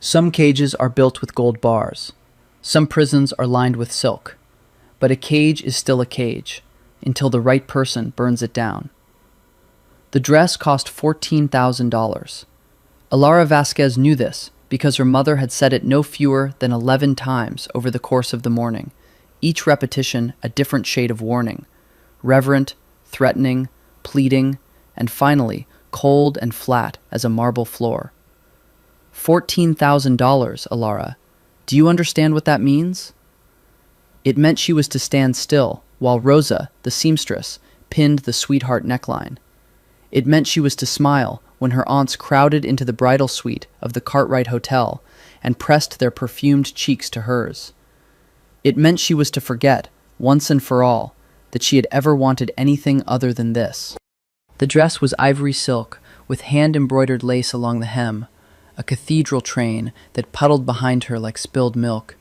Some cages are built with gold bars. Some prisons are lined with silk. But a cage is still a cage, until the right person burns it down. The dress cost $14,000. Alara Vasquez knew this because her mother had said it no fewer than 11 times over the course of the morning, each repetition a different shade of warning: reverent, threatening, pleading, and finally cold and flat as a marble floor. $14,000, Alara. Do you understand what that means? It meant she was to stand still while Rosa, the seamstress, pinned the sweetheart neckline. It meant she was to smile when her aunts crowded into the bridal suite of the Cartwright Hotel and pressed their perfumed cheeks to hers. It meant she was to forget, once and for all, that she had ever wanted anything other than this. The dress was ivory silk, with hand-embroidered lace along the hem, a cathedral train that puddled behind her like spilled milk.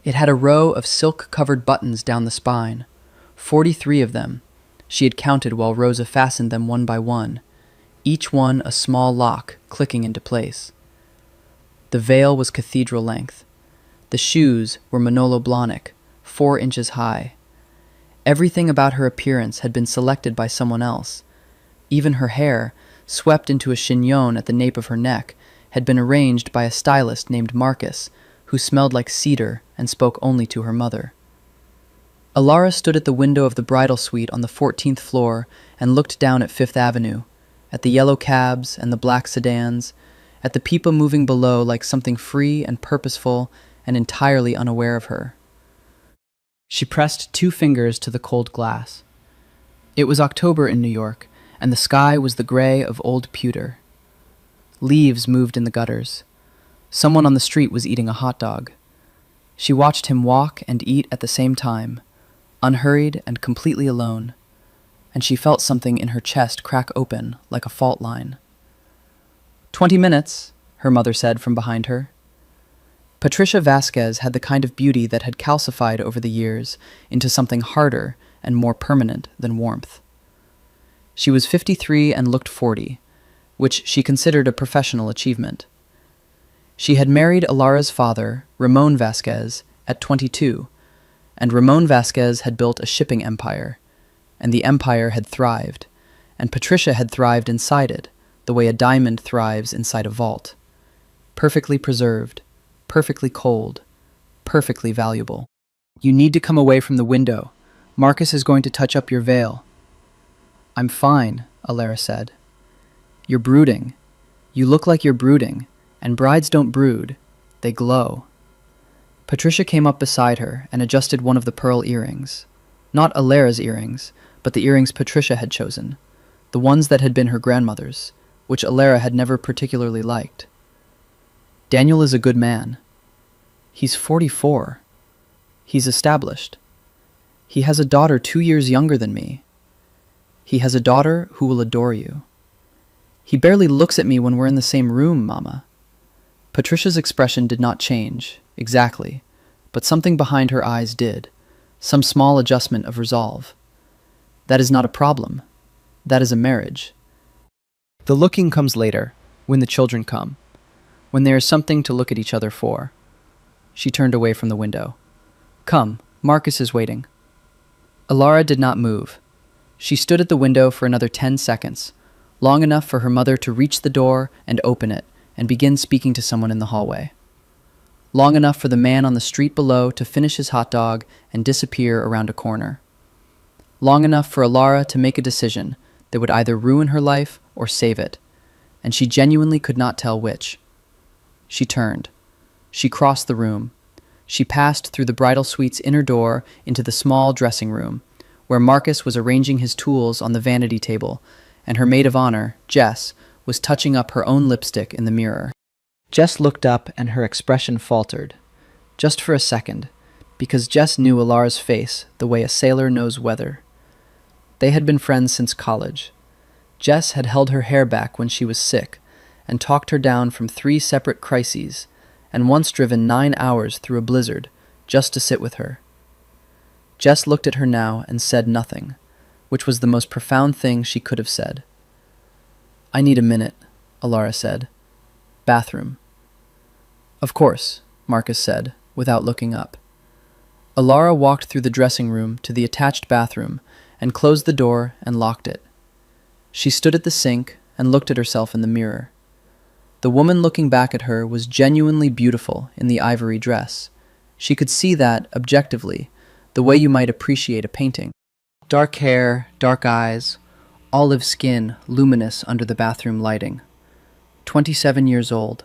It had a row of silk-covered buttons down the spine, 43 of them. She had counted while Rosa fastened them one by one, each one a small lock clicking into place. The veil was cathedral length. The shoes were Manolo Blahnik, 4 inches high. Everything about her appearance had been selected by someone else. Even her hair, swept into a chignon at the nape of her neck, had been arranged by a stylist named Marcus, who smelled like cedar and spoke only to her mother. Alara stood at the window of the bridal suite on the 14th floor and looked down at Fifth Avenue, at the yellow cabs and the black sedans, at the people moving below like something free and purposeful and entirely unaware of her. She pressed 2 fingers to the cold glass. It was October in New York, and the sky was the gray of old pewter. Leaves moved in the gutters. Someone on the street was eating a hot dog. She watched him walk and eat at the same time, unhurried and completely alone, and she felt something in her chest crack open like a fault line. 20 minutes, her mother said from behind her. Patricia Vasquez had the kind of beauty that had calcified over the years into something harder and more permanent than warmth. She was 53 and looked 40, which she considered a professional achievement. She had married Alara's father, Ramon Vasquez, at 22, and Ramon Vasquez had built a shipping empire, and the empire had thrived, and Patricia had thrived inside it, the way a diamond thrives inside a vault. Perfectly preserved, perfectly cold, perfectly valuable. You need to come away from the window. Marcus is going to touch up your veil. I'm fine, Alara said. You're brooding. You look like you're brooding, and brides don't brood. They glow. Patricia came up beside her and adjusted one of the pearl earrings. Not Alara's earrings, but the earrings Patricia had chosen, the ones that had been her grandmother's, which Alara had never particularly liked. Daniel is a good man. He's 44. He's established. He has a daughter 2 years younger than me. He has a daughter who will adore you. He barely looks at me when we're in the same room, Mama. Patricia's expression did not change, exactly, but something behind her eyes did, some small adjustment of resolve. That is not a problem. That is a marriage. The looking comes later, when the children come, when there is something to look at each other for. She turned away from the window. Come, Marcus is waiting. Alara did not move. She stood at the window for another 10 seconds, long enough for her mother to reach the door and open it and begin speaking to someone in the hallway. Long enough for the man on the street below to finish his hot dog and disappear around a corner. Long enough for Alara to make a decision that would either ruin her life or save it, and she genuinely could not tell which. She turned. She crossed the room. She passed through the bridal suite's inner door into the small dressing room, where Marcus was arranging his tools on the vanity table, and her maid of honor, Jess, was touching up her own lipstick in the mirror. Jess looked up and her expression faltered, just for a second, because Jess knew Alara's face the way a sailor knows weather. They had been friends since college. Jess had held her hair back when she was sick and talked her down from 3 separate crises, and once driven 9 hours through a blizzard just to sit with her. Jess looked at her now and said nothing, which was the most profound thing she could have said. I need a minute, Alara said. Bathroom. Of course, Marcus said, without looking up. Alara walked through the dressing room to the attached bathroom and closed the door and locked it. She stood at the sink and looked at herself in the mirror. The woman looking back at her was genuinely beautiful in the ivory dress. She could see that, objectively, the way you might appreciate a painting. Dark hair, dark eyes, olive skin luminous under the bathroom lighting. 27 years old.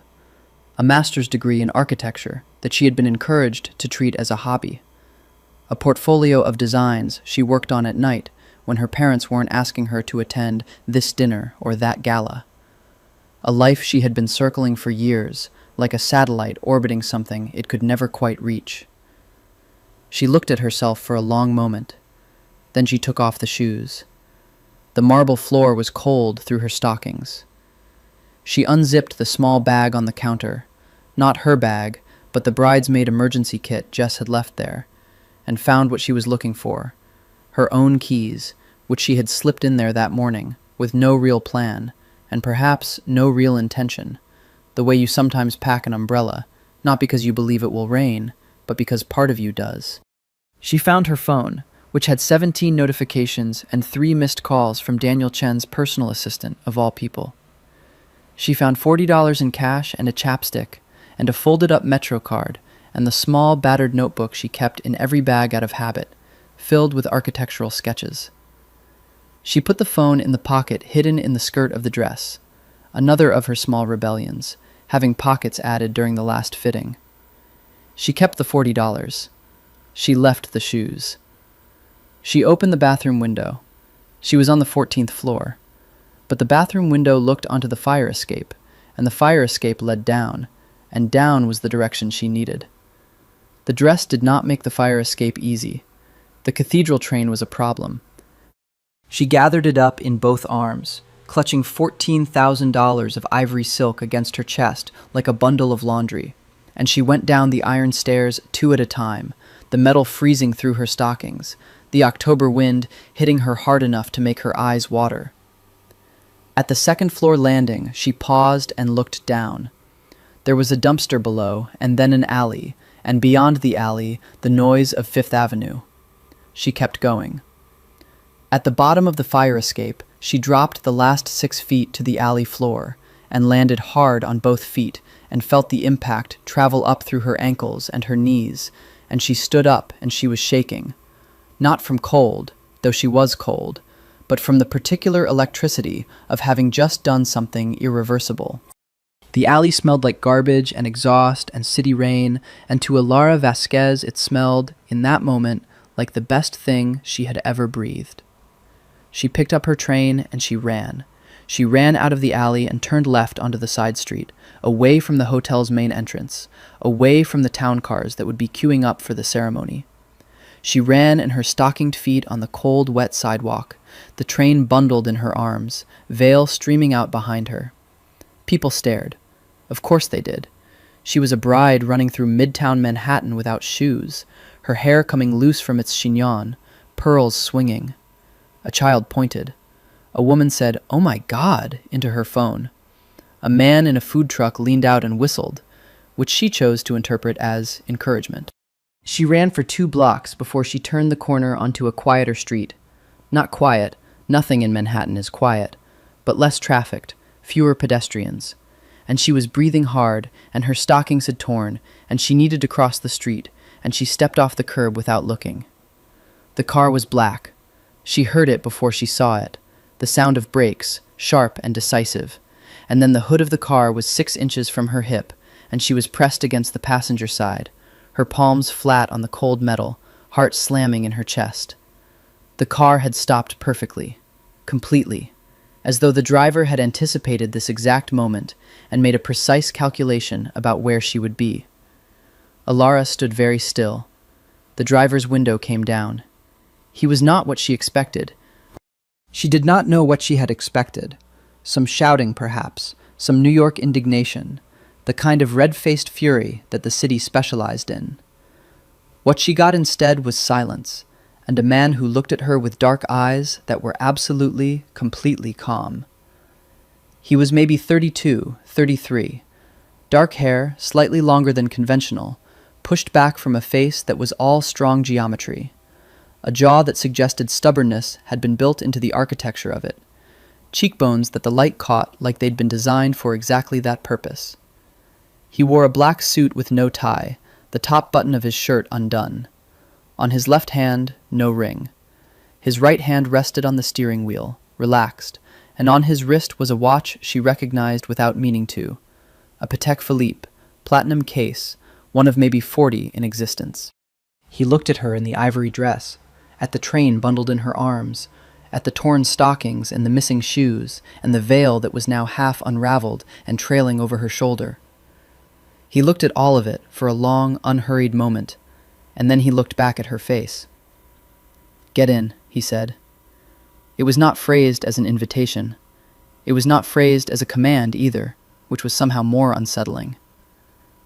A master's degree in architecture that she had been encouraged to treat as a hobby. A portfolio of designs she worked on at night when her parents weren't asking her to attend this dinner or that gala. A life she had been circling for years, like a satellite orbiting something it could never quite reach. She looked at herself for a long moment. Then she took off the shoes. The marble floor was cold through her stockings. She unzipped the small bag on the counter, not her bag, but the bridesmaid emergency kit Jess had left there, and found what she was looking for, her own keys, which she had slipped in there that morning, with no real plan, and perhaps no real intention, the way you sometimes pack an umbrella, not because you believe it will rain, but because part of you does. She found her phone, which had 17 notifications and 3 missed calls from Daniel Chen's personal assistant, of all people. She found $40 in cash and a chapstick, and a folded-up Metro card, and the small, battered notebook she kept in every bag out of habit, filled with architectural sketches. She put the phone in the pocket hidden in the skirt of the dress, another of her small rebellions, having pockets added during the last fitting. She kept the $40. She left the shoes. She opened the bathroom window. She was on the 14th floor. But the bathroom window looked onto the fire escape, and the fire escape led down, and down was the direction she needed. The dress did not make the fire escape easy. The cathedral train was a problem. She gathered it up in both arms, clutching $14,000 of ivory silk against her chest like a bundle of laundry, and she went down the iron stairs 2 at a time, the metal freezing through her stockings, the October wind hitting her hard enough to make her eyes water. At the second-floor landing, she paused and looked down. There was a dumpster below, and then an alley, and beyond the alley, the noise of Fifth Avenue. She kept going. At the bottom of the fire escape, she dropped the last 6 feet to the alley floor, and landed hard on both feet, and felt the impact travel up through her ankles and her knees, and she stood up and she was shaking. Not from cold, though she was cold, but from the particular electricity of having just done something irreversible. The alley smelled like garbage and exhaust and city rain, and to Alara Vasquez it smelled, in that moment, like the best thing she had ever breathed. She picked up her train and she ran. She ran out of the alley and turned left onto the side street, away from the hotel's main entrance, away from the town cars that would be queuing up for the ceremony. She ran in her stockinged feet on the cold, wet sidewalk, the train bundled in her arms, veil streaming out behind her. People stared. Of course they did. She was a bride running through midtown Manhattan without shoes, her hair coming loose from its chignon, pearls swinging. A child pointed. A woman said, "Oh my God," into her phone. A man in a food truck leaned out and whistled, which she chose to interpret as encouragement. She ran for 2 blocks before she turned the corner onto a quieter street. Not quiet, nothing in Manhattan is quiet, but less trafficked, fewer pedestrians. And she was breathing hard, and her stockings had torn, and she needed to cross the street, and she stepped off the curb without looking. The car was black. She heard it before she saw it, the sound of brakes, sharp and decisive, and then the hood of the car was 6 inches from her hip, and she was pressed against the passenger side, her palms flat on the cold metal, heart slamming in her chest. The car had stopped perfectly, completely, as though the driver had anticipated this exact moment and made a precise calculation about where she would be. Alara stood very still. The driver's window came down. He was not what she expected. She did not know what she had expected. Some shouting, perhaps, some New York indignation, the kind of red-faced fury that the city specialized in. What she got instead was silence, and a man who looked at her with dark eyes that were absolutely, completely calm. He was maybe 32, 33, Dark hair, slightly longer than conventional, pushed back from a face that was all strong geometry. A jaw that suggested stubbornness had been built into the architecture of it. Cheekbones that the light caught like they'd been designed for exactly that purpose. He wore a black suit with no tie, the top button of his shirt undone. On his left hand, no ring. His right hand rested on the steering wheel, relaxed, and on his wrist was a watch she recognized without meaning to. A Patek Philippe, platinum case, one of maybe 40 in existence. He looked at her in the ivory dress, at the train bundled in her arms, at the torn stockings and the missing shoes, and the veil that was now half unraveled and trailing over her shoulder. He looked at all of it for a long, unhurried moment, and then he looked back at her face. "Get in," he said. It was not phrased as an invitation. It was not phrased as a command either, which was somehow more unsettling.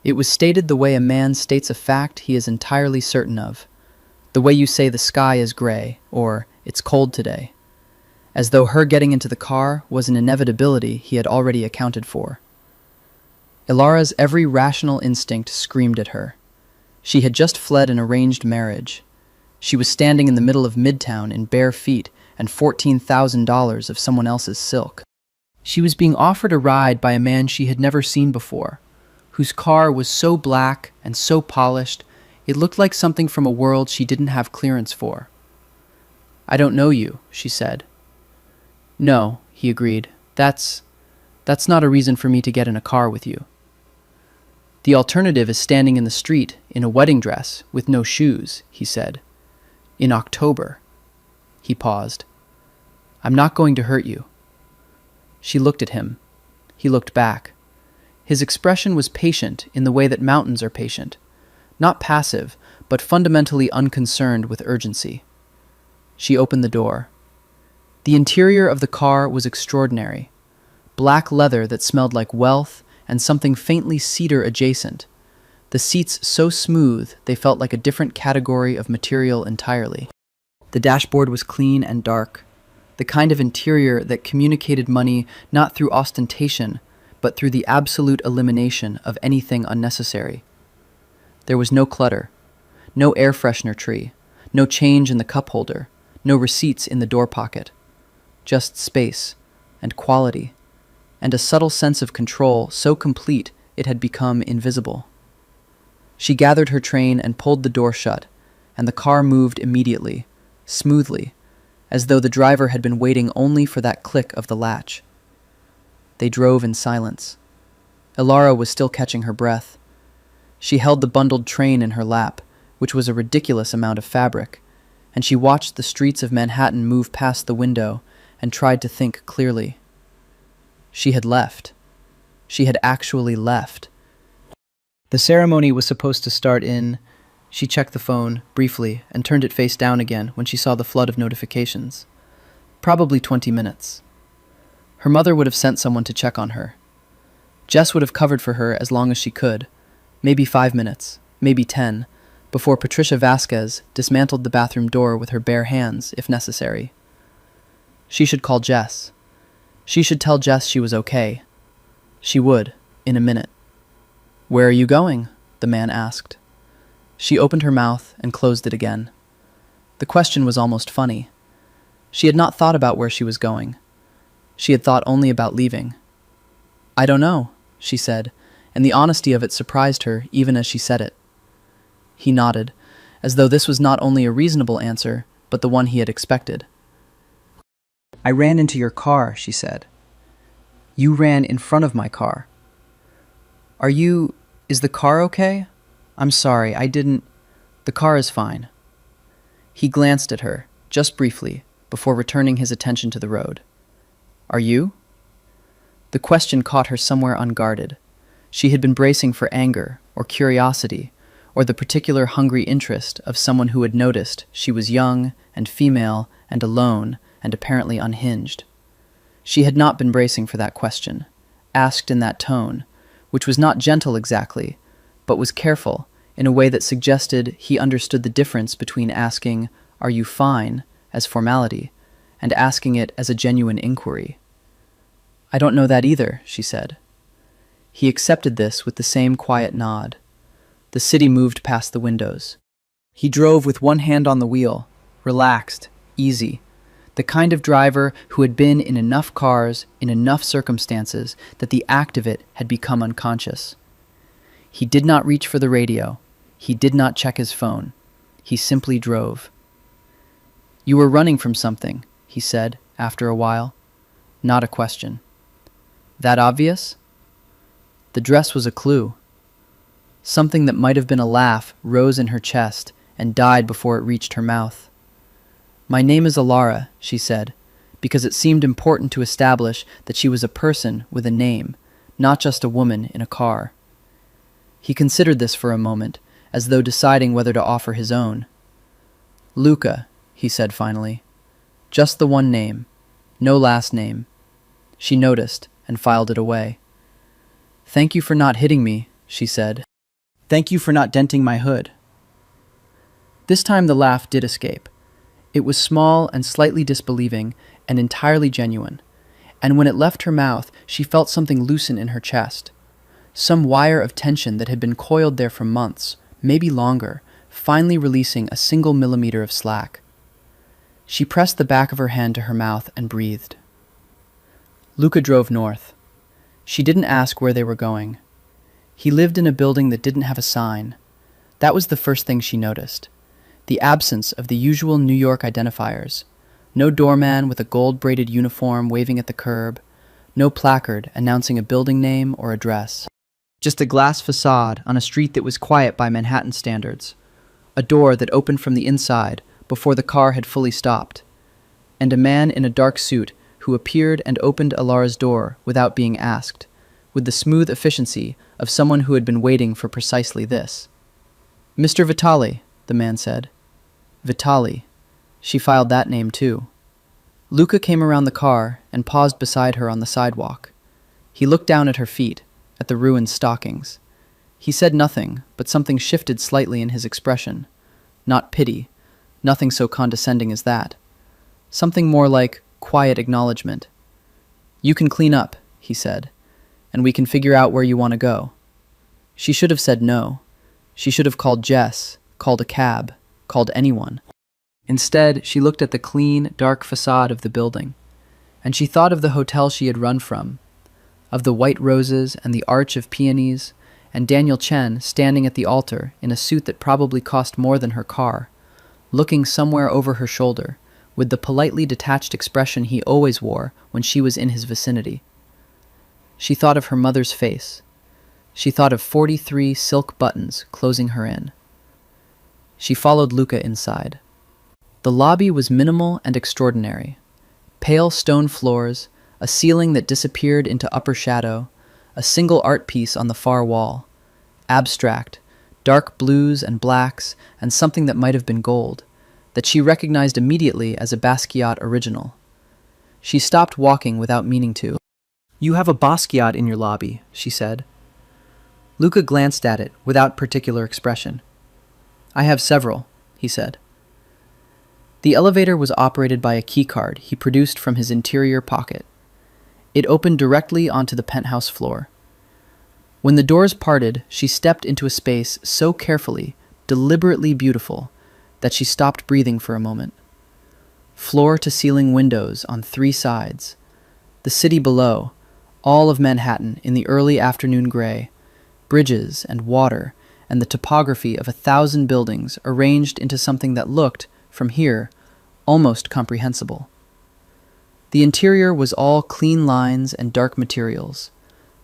It was stated the way a man states a fact he is entirely certain of, the way you say the sky is gray, or it's cold today, as though her getting into the car was an inevitability he had already accounted for. Ilara's every rational instinct screamed at her. She had just fled an arranged marriage. She was standing in the middle of Midtown in bare feet and $14,000 of someone else's silk. She was being offered a ride by a man she had never seen before, whose car was so black and so polished it looked like something from a world she didn't have clearance for. "I don't know you," she said. "No," he agreed. That's not a reason for me to get in a car with you." "The alternative is standing in the street in a wedding dress with no shoes," he said. "In October." He paused. "I'm not going to hurt you." She looked at him. He looked back. His expression was patient in the way that mountains are patient. Not passive, but fundamentally unconcerned with urgency. She opened the door. The interior of the car was extraordinary. Black leather that smelled like wealth and something faintly cedar adjacent. The seats so smooth they felt like a different category of material entirely. The dashboard was clean and dark, the kind of interior that communicated money not through ostentation, but through the absolute elimination of anything unnecessary. There was no clutter, no air freshener tree, no change in the cup holder, no receipts in the door pocket. Just space and quality, and a subtle sense of control so complete it had become invisible. She gathered her train and pulled the door shut, and the car moved immediately, smoothly, as though the driver had been waiting only for that click of the latch. They drove in silence. Ilara was still catching her breath. She held the bundled train in her lap, which was a ridiculous amount of fabric, and she watched the streets of Manhattan move past the window and tried to think clearly. She had left. She had actually left. The ceremony was supposed to start in... She checked the phone, briefly, and turned it face down again when she saw the flood of notifications. Probably 20 minutes. Her mother would have sent someone to check on her. Jess would have covered for her as long as she could, maybe 5 minutes, maybe 10, before Patricia Vasquez dismantled the bathroom door with her bare hands, if necessary. She should call Jess. She should tell Jess she was okay. She would, in a minute. "Where are you going?" the man asked. She opened her mouth and closed it again. The question was almost funny. She had not thought about where she was going. She had thought only about leaving. "I don't know," she said, and the honesty of it surprised her even as she said it. He nodded, as though this was not only a reasonable answer, but the one he had expected. "I ran into your car," she said. "You ran in front of my car." Is the car okay? I'm sorry, I didn't... The car is fine." He glanced at her, just briefly, before returning his attention to the road. "Are you?" The question caught her somewhere unguarded. She had been bracing for anger, or curiosity, or the particular hungry interest of someone who had noticed she was young and female and alone and apparently unhinged. She had not been bracing for that question, asked in that tone, which was not gentle exactly, but was careful in a way that suggested he understood the difference between asking, "Are you fine?" as formality, and asking it as a genuine inquiry. "I don't know that either," she said. He accepted this with the same quiet nod. The city moved past the windows. He drove with one hand on the wheel, relaxed, easy, the kind of driver who had been in enough cars, in enough circumstances, that the act of it had become unconscious. He did not reach for the radio. He did not check his phone. He simply drove. "You were running from something," he said, after a while. Not a question. "That obvious?" The dress was a clue. Something that might have been a laugh rose in her chest and died before it reached her mouth. "My name is Alara," she said, because it seemed important to establish that she was a person with a name, not just a woman in a car. He considered this for a moment, as though deciding whether to offer his own. "Luca," he said finally. "Just the one name. No last name." She noticed and filed it away. "Thank you for not hitting me," she said. "Thank you for not denting my hood." This time the laugh did escape. It was small and slightly disbelieving and entirely genuine, and when it left her mouth, she felt something loosen in her chest. Some wire of tension that had been coiled there for months, maybe longer, finally releasing a single millimeter of slack. She pressed the back of her hand to her mouth and breathed. Luca drove north. She didn't ask where they were going. He lived in a building that didn't have a sign. That was the first thing she noticed. The absence of the usual New York identifiers. No doorman with a gold-braided uniform waving at the curb. No placard announcing a building name or address. Just a glass facade on a street that was quiet by Manhattan standards. A door that opened from the inside before the car had fully stopped. And a man in a dark suit who appeared and opened Alara's door without being asked, with the smooth efficiency of someone who had been waiting for precisely this. "Mr. Vitali," the man said. Vitali. She filed that name too. Luca came around the car and paused beside her on the sidewalk. He looked down at her feet, at the ruined stockings. He said nothing, but something shifted slightly in his expression. Not pity, nothing so condescending as that. Something more like quiet acknowledgement. "You can clean up," he said, "and we can figure out where you want to go." She should have said no. She should have called Jess, called a cab, called anyone. Instead, she looked at the clean, dark facade of the building, and she thought of the hotel she had run from, of the white roses and the arch of peonies, and Daniel Chen standing at the altar in a suit that probably cost more than her car, looking somewhere over her shoulder, with the politely detached expression he always wore when she was in his vicinity. She thought of her mother's face. She thought of 43 silk buttons closing her in. She followed Luca inside. The lobby was minimal and extraordinary. Pale stone floors, a ceiling that disappeared into upper shadow, a single art piece on the far wall. Abstract, dark blues and blacks, and something that might have been gold, that she recognized immediately as a Basquiat original. She stopped walking without meaning to. "You have a Basquiat in your lobby," she said. Luca glanced at it without particular expression. "I have several," he said. The elevator was operated by a keycard he produced from his interior pocket. It opened directly onto the penthouse floor. When the doors parted, she stepped into a space so carefully, deliberately beautiful, that she stopped breathing for a moment. Floor-to-ceiling windows on 3 sides. The city below, all of Manhattan in the early afternoon gray, bridges and water, and the topography of 1,000 buildings arranged into something that looked, from here, almost comprehensible. The interior was all clean lines and dark materials,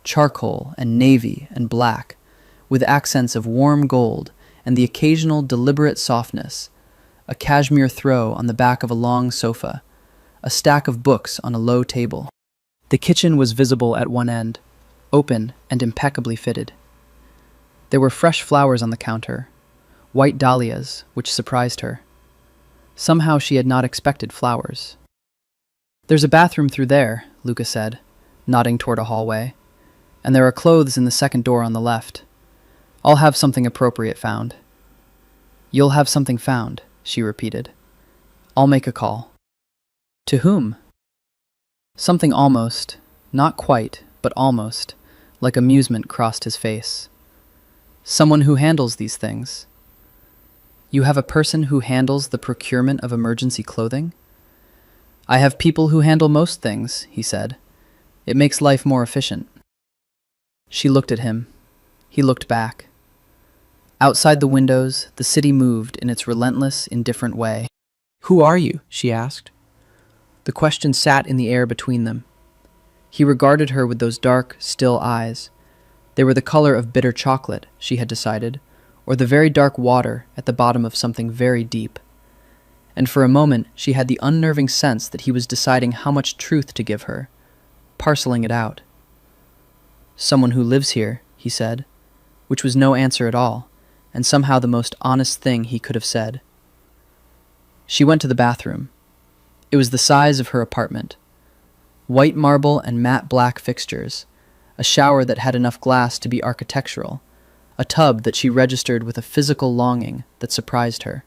charcoal and navy and black, with accents of warm gold and the occasional deliberate softness, a cashmere throw on the back of a long sofa, a stack of books on a low table. The kitchen was visible at one end, open and impeccably fitted. There were fresh flowers on the counter, white dahlias, which surprised her. Somehow she had not expected flowers. "There's a bathroom through there," Luca said, nodding toward a hallway, "and there are clothes in the second door on the left. I'll have something appropriate found." "You'll have something found," she repeated. "I'll make a call." "To whom?" "Something almost, not quite, but almost, like amusement crossed his face. Someone who handles these things. You have a person who handles the procurement of emergency clothing? I have people who handle most things, he said. It makes life more efficient. She looked at him. He looked back. Outside the windows, the city moved in its relentless, indifferent way. "Who are you?" she asked. The question sat in the air between them. He regarded her with those dark, still eyes. They were the color of bitter chocolate, she had decided, or the very dark water at the bottom of something very deep. And for a moment she had the unnerving sense that he was deciding how much truth to give her, parceling it out. "Someone who lives here," he said, which was no answer at all, and somehow the most honest thing he could have said. She went to the bathroom. It was the size of her apartment. White marble and matte black fixtures, a shower that had enough glass to be architectural, a tub that she registered with a physical longing that surprised her.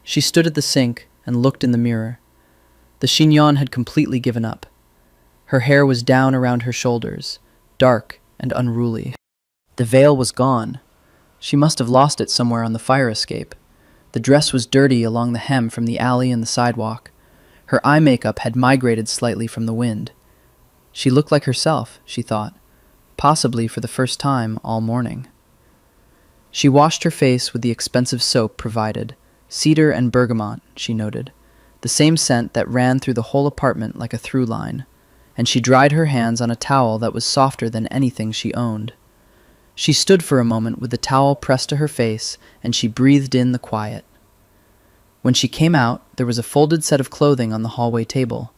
She stood at the sink and looked in the mirror. The chignon had completely given up. Her hair was down around her shoulders, dark and unruly. The veil was gone. She must have lost it somewhere on the fire escape. The dress was dirty along the hem from the alley and the sidewalk. Her eye makeup had migrated slightly from the wind. She looked like herself, she thought, possibly for the first time all morning. She washed her face with the expensive soap provided, cedar and bergamot, she noted, the same scent that ran through the whole apartment like a through line, and she dried her hands on a towel that was softer than anything she owned. She stood for a moment with the towel pressed to her face, and she breathed in the quiet. When she came out, there was a folded set of clothing on the hallway table.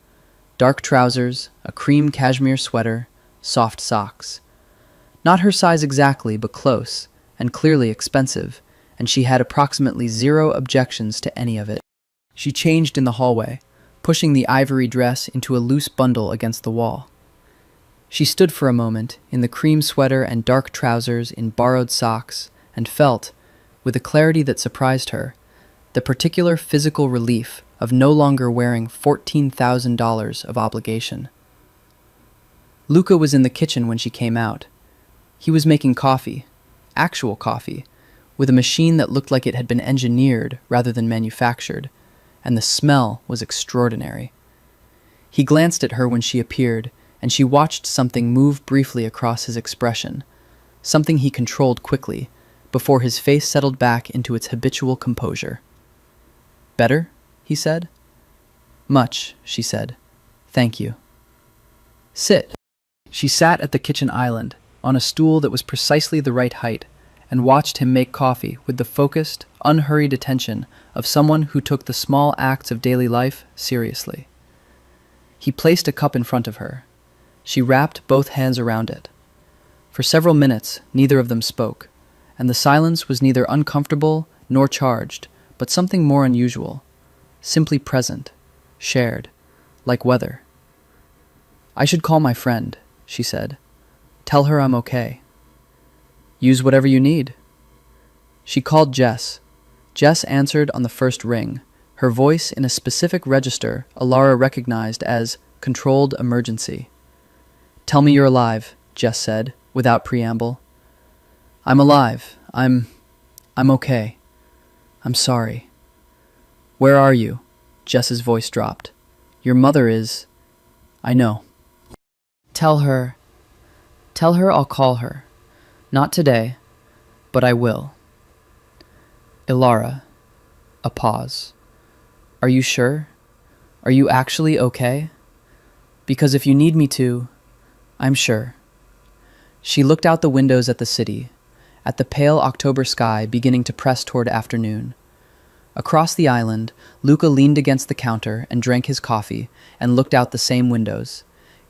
Dark trousers, a cream cashmere sweater, soft socks. Not her size exactly, but close, and clearly expensive, and she had approximately 0 objections to any of it. She changed in the hallway, pushing the ivory dress into a loose bundle against the wall. She stood for a moment, in the cream sweater and dark trousers in borrowed socks, and felt, with a clarity that surprised her, the particular physical relief of no longer wearing $14,000 of obligation. Luca was in the kitchen when she came out. He was making coffee, actual coffee, with a machine that looked like it had been engineered rather than manufactured, and the smell was extraordinary. He glanced at her when she appeared, and she watched something move briefly across his expression, something he controlled quickly, before his face settled back into its habitual composure. "Better?" he said. "Much," she said. "Thank you." "Sit." She sat at the kitchen island, on a stool that was precisely the right height, and watched him make coffee with the focused, unhurried attention of someone who took the small acts of daily life seriously. He placed a cup in front of her. She wrapped both hands around it. For several minutes, neither of them spoke, and the silence was neither uncomfortable nor charged, but something more unusual, simply present, shared, like weather. "I should call my friend," she said. "Tell her I'm okay." "Use whatever you need." She called Jess. Jess answered on the first ring, her voice in a specific register Alara recognized as controlled emergency. "Tell me you're alive," Jess said, without preamble. "I'm alive. I'm okay. I'm sorry." "Where are you?" Jess's voice dropped. "Your mother is..." "I know." Tell her I'll call her. Not today, but I will." "Ilara." A pause. "Are you sure? Are you actually okay? Because if you need me to, I'm sure." She looked out the windows at the city, at the pale October sky beginning to press toward afternoon. Across the island, Luca leaned against the counter and drank his coffee and looked out the same windows,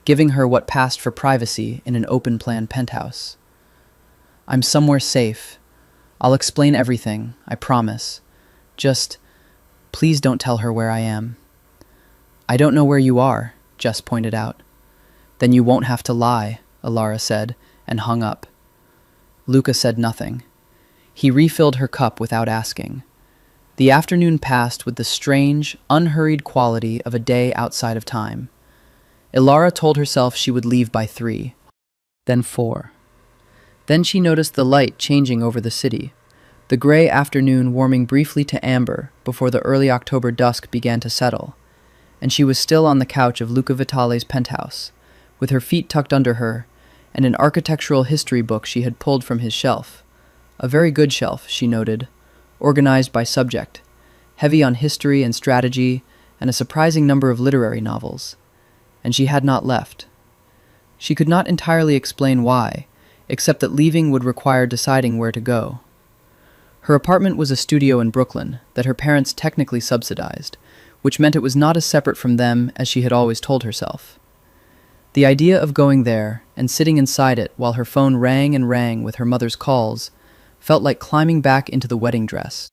giving her what passed for privacy in an open-plan penthouse. "I'm somewhere safe. I'll explain everything, I promise. Just, please don't tell her where I am." "I don't know where you are," Jess pointed out. "Then you won't have to lie," Alara said, and hung up. Luca said nothing. He refilled her cup without asking. The afternoon passed with the strange, unhurried quality of a day outside of time. Ilara told herself she would leave by 3. then 4. Then she noticed the light changing over the city, the gray afternoon warming briefly to amber before the early October dusk began to settle, and she was still on the couch of Luca Vitale's penthouse, with her feet tucked under her and an architectural history book she had pulled from his shelf. A very good shelf, she noted, organized by subject, heavy on history and strategy and a surprising number of literary novels. And she had not left. She could not entirely explain why, except that leaving would require deciding where to go. Her apartment was a studio in Brooklyn that her parents technically subsidized, which meant it was not as separate from them as she had always told herself. The idea of going there and sitting inside it while her phone rang and rang with her mother's calls felt like climbing back into the wedding dress.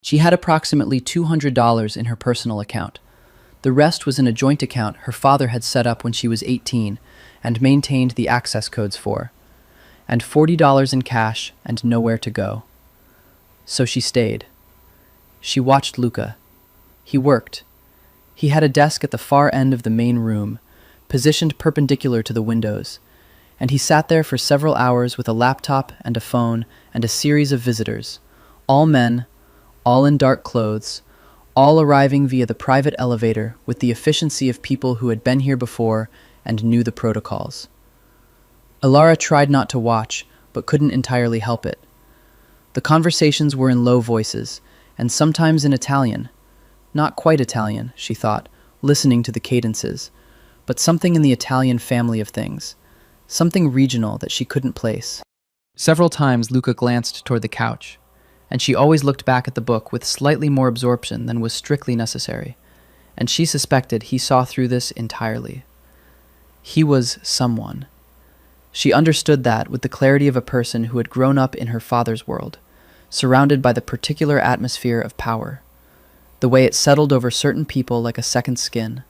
She had approximately $200 in her personal account. The rest was in a joint account her father had set up when she was 18 and maintained the access codes for, and $40 in cash and nowhere to go. So she stayed. She watched Luca. He worked. He had a desk at the far end of the main room, positioned perpendicular to the windows, and he sat there for several hours with a laptop and a phone and a series of visitors, all men, all in dark clothes, all arriving via the private elevator with the efficiency of people who had been here before and knew the protocols. Alara tried not to watch, but couldn't entirely help it. The conversations were in low voices, and sometimes in Italian. Not quite Italian, she thought, listening to the cadences, but something in the Italian family of things, something regional that she couldn't place. Several times Luca glanced toward the couch, and she always looked back at the book with slightly more absorption than was strictly necessary, and she suspected he saw through this entirely. He was someone. She understood that with the clarity of a person who had grown up in her father's world, surrounded by the particular atmosphere of power, the way it settled over certain people like a second skin,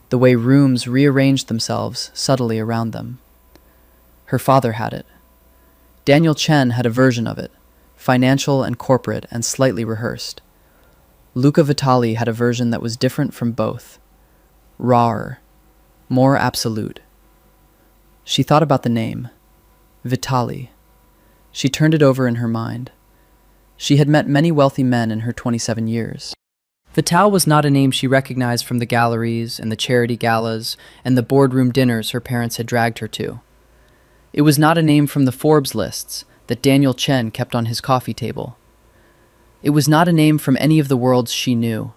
the way rooms rearranged themselves subtly around them. Her father had it. Daniel Chen had a version of it, financial and corporate and slightly rehearsed. Luca Vitale had a version that was different from both, rawer, more absolute. She thought about the name, Vitale. She turned it over in her mind. She had met many wealthy men in her 27 years. Vital was not a name she recognized from the galleries and the charity galas and the boardroom dinners her parents had dragged her to. It was not a name from the Forbes lists that Daniel Chen kept on his coffee table. It was not a name from any of the worlds she knew,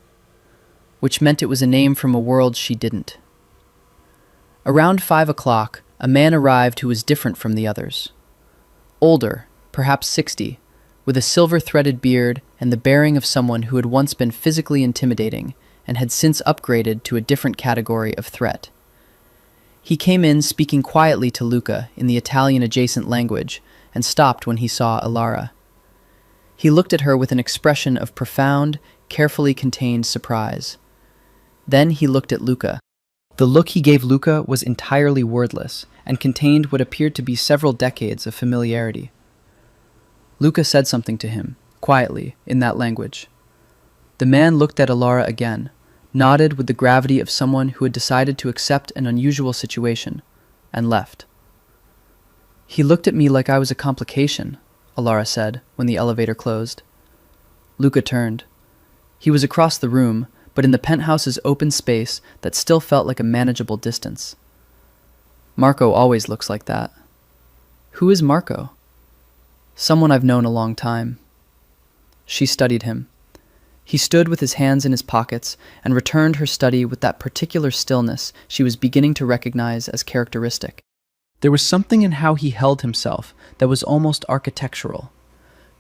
which meant it was a name from a world she didn't. Around 5 o'clock, a man arrived who was different from the others. Older, perhaps 60, with a silver-threaded beard and the bearing of someone who had once been physically intimidating and had since upgraded to a different category of threat. He came in speaking quietly to Luca in the Italian-adjacent language and stopped when he saw Alara. He looked at her with an expression of profound, carefully contained surprise. Then he looked at Luca. The look he gave Luca was entirely wordless and contained what appeared to be several decades of familiarity. Luca said something to him, quietly, in that language. The man looked at Alara again, nodded with the gravity of someone who had decided to accept an unusual situation, and left. He looked at me like I was a complication, Alara said when the elevator closed. Luca turned. He was across the room, but in the penthouse's open space that still felt like a manageable distance. Marco always looks like that. Who is Marco? Someone I've known a long time. She studied him. He stood with his hands in his pockets and returned her study with that particular stillness she was beginning to recognize as characteristic. There was something in how he held himself that was almost architectural.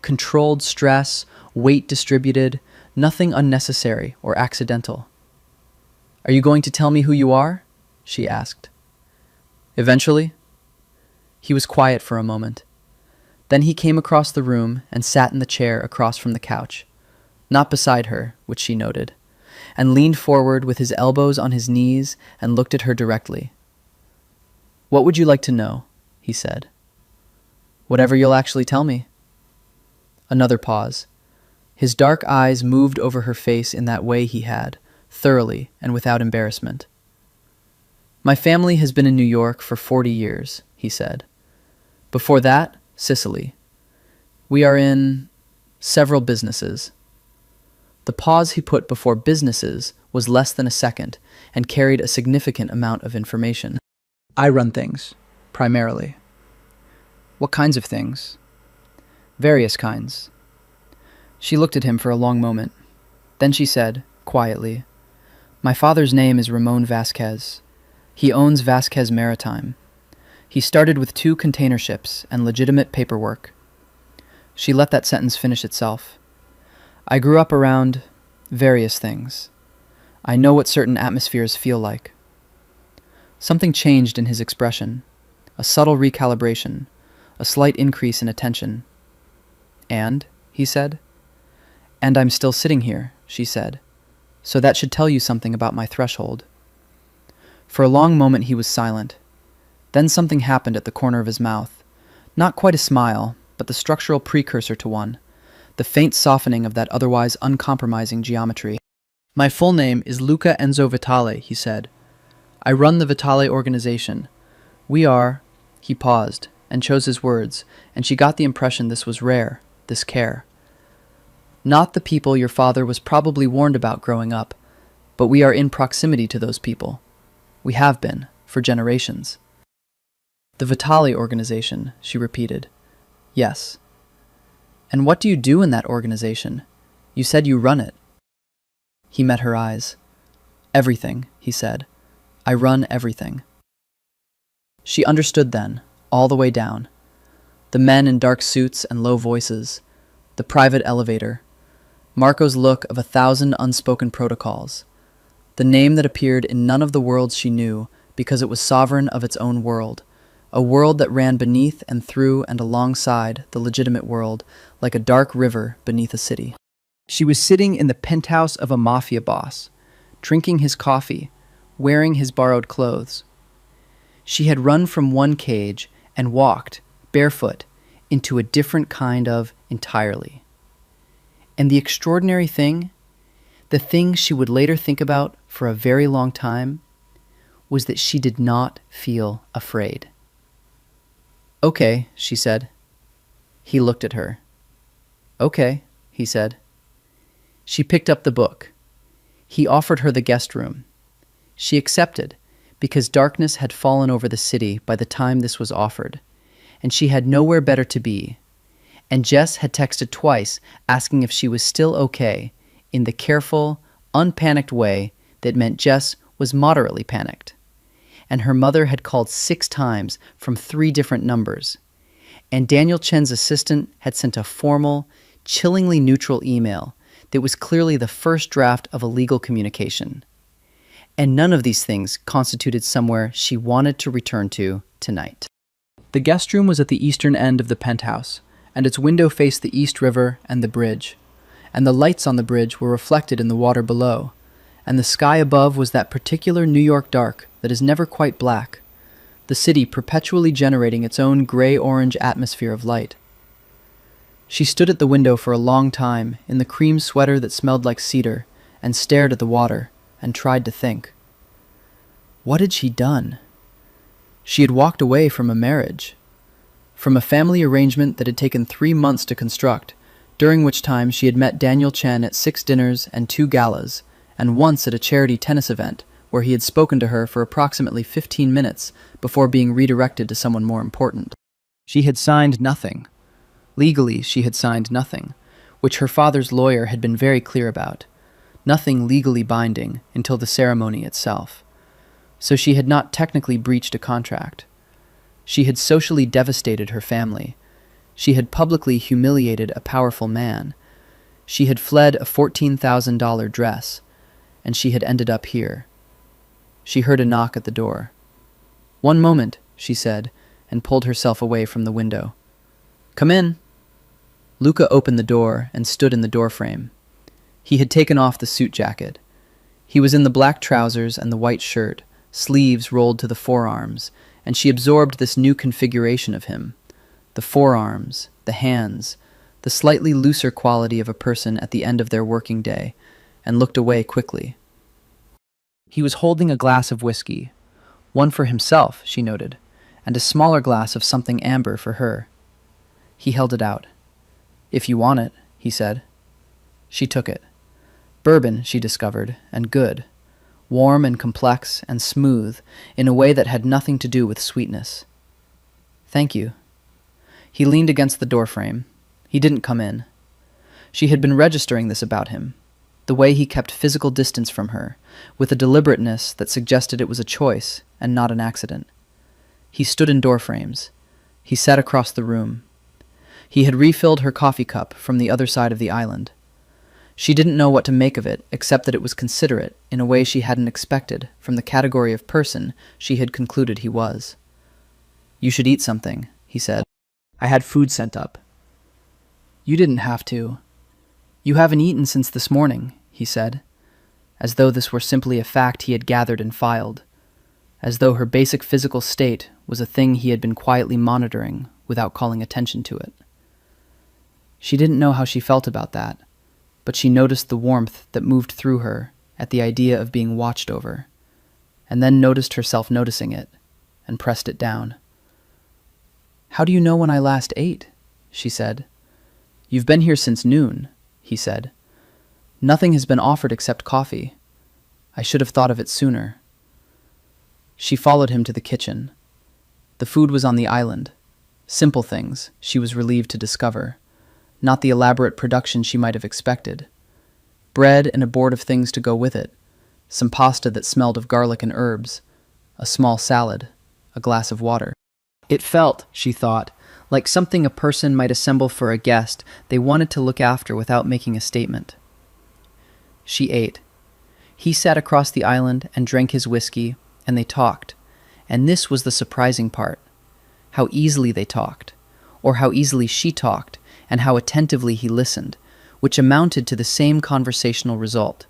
Controlled stress, weight distributed, nothing unnecessary or accidental. "Are you going to tell me who you are?" she asked. "Eventually." He was quiet for a moment. Then he came across the room and sat in the chair across from the couch, not beside her, which she noted, and leaned forward with his elbows on his knees and looked at her directly. "What would you like to know?" he said. "Whatever you'll actually tell me." Another pause. His dark eyes moved over her face in that way he had, thoroughly and without embarrassment. "My family has been in New York for 40 years, he said. Before that, Sicily. We are in several businesses. The pause he put before businesses was less than a second and carried a significant amount of information. I run things, primarily. What kinds of things? Various kinds. She looked at him for a long moment. Then she said, quietly, "My father's name is Ramon Vasquez. He owns Vasquez Maritime. He started with 2 container ships and legitimate paperwork." She let that sentence finish itself. "I grew up around various things. I know what certain atmospheres feel like." Something changed in his expression, a subtle recalibration, a slight increase in attention. "And?" he said. "And I'm still sitting here," she said. "So that should tell you something about my threshold." For a long moment he was silent. Then something happened at the corner of his mouth. Not quite a smile, but the structural precursor to one, the faint softening of that otherwise uncompromising geometry. "My full name is Luca Enzo Vitale," he said. "I run the Vitale organization. We are—" He paused and chose his words, and she got the impression this was rare, this care. "Not the people your father was probably warned about growing up, but we are in proximity to those people. We have been, for generations." "The Vitale organization," she repeated. "Yes." "And what do you do in that organization? You said you run it." He met her eyes. "Everything," he said. "I run everything." She understood then, all the way down. The men in dark suits and low voices, the private elevator, Marco's look of 1,000 unspoken protocols, the name that appeared in none of the worlds she knew because it was sovereign of its own world, a world that ran beneath and through and alongside the legitimate world like a dark river beneath a city. She was sitting in the penthouse of a Mafia boss, drinking his coffee, wearing his borrowed clothes. She had run from one cage and walked, barefoot, into a different kind of entirely. And the extraordinary thing, the thing she would later think about for a very long time, was that she did not feel afraid. "Okay," she said. He looked at her. "Okay," he said. She picked up the book. He offered her the guest room. She accepted, because darkness had fallen over the city by the time this was offered, and she had nowhere better to be. And Jess had texted twice asking if she was still okay, in the careful, unpanicked way that meant Jess was moderately panicked. And her mother had called 6 times from 3 different numbers. And Daniel Chen's assistant had sent a formal, chillingly neutral email that was clearly the first draft of a legal communication. And none of these things constituted somewhere she wanted to return to tonight. The guest room was at the eastern end of the penthouse, and its window faced the East River and the bridge, and the lights on the bridge were reflected in the water below, and the sky above was that particular New York dark that is never quite black, the city perpetually generating its own gray-orange atmosphere of light. She stood at the window for a long time in the cream sweater that smelled like cedar and stared at the water and tried to think. What had she done? She had walked away from a marriage, from a family arrangement that had taken 3 months to construct, during which time she had met Daniel Chen at 6 dinners and 2 galas, and once at a charity tennis event where he had spoken to her for approximately 15 minutes before being redirected to someone more important. She had signed nothing. Legally, she had signed nothing, which her father's lawyer had been very clear about. Nothing legally binding until the ceremony itself. So she had not technically breached a contract. She had socially devastated her family. She had publicly humiliated a powerful man. She had fled a $14,000 dress, and she had ended up here. She heard a knock at the door. "One moment," she said, and pulled herself away from the window. "Come in." Luca opened the door and stood in the doorframe. He had taken off the suit jacket. He was in the black trousers and the white shirt, sleeves rolled to the forearms, and she absorbed this new configuration of him. The forearms, the hands, the slightly looser quality of a person at the end of their working day, and looked away quickly. He was holding a glass of whiskey, one for himself, she noted, and a smaller glass of something amber for her. He held it out. "If you want it," he said. She took it. Bourbon, she discovered, and good. Warm and complex and smooth in a way that had nothing to do with sweetness. "Thank you." He leaned against the doorframe. He didn't come in. She had been registering this about him, the way he kept physical distance from her, with a deliberateness that suggested it was a choice and not an accident. He stood in doorframes. He sat across the room. He had refilled her coffee cup from the other side of the island. She didn't know what to make of it, except that it was considerate in a way she hadn't expected from the category of person she had concluded he was. "You should eat something," he said. "I had food sent up." "You didn't have to." "You haven't eaten since this morning," he said, as though this were simply a fact he had gathered and filed, as though her basic physical state was a thing he had been quietly monitoring without calling attention to it. She didn't know how she felt about that, but she noticed the warmth that moved through her at the idea of being watched over, and then noticed herself noticing it, and pressed it down. "How do you know when I last ate?" she said. "You've been here since noon," he said. "Nothing has been offered except coffee. I should have thought of it sooner." She followed him to the kitchen. The food was on the island. Simple things, she was relieved to discover. Not the elaborate production she might have expected. Bread and a board of things to go with it, some pasta that smelled of garlic and herbs, a small salad, a glass of water. It felt, she thought, like something a person might assemble for a guest they wanted to look after without making a statement. She ate. He sat across the island and drank his whiskey, and they talked. And this was the surprising part. How easily they talked, or how easily she talked, and how attentively he listened, which amounted to the same conversational result.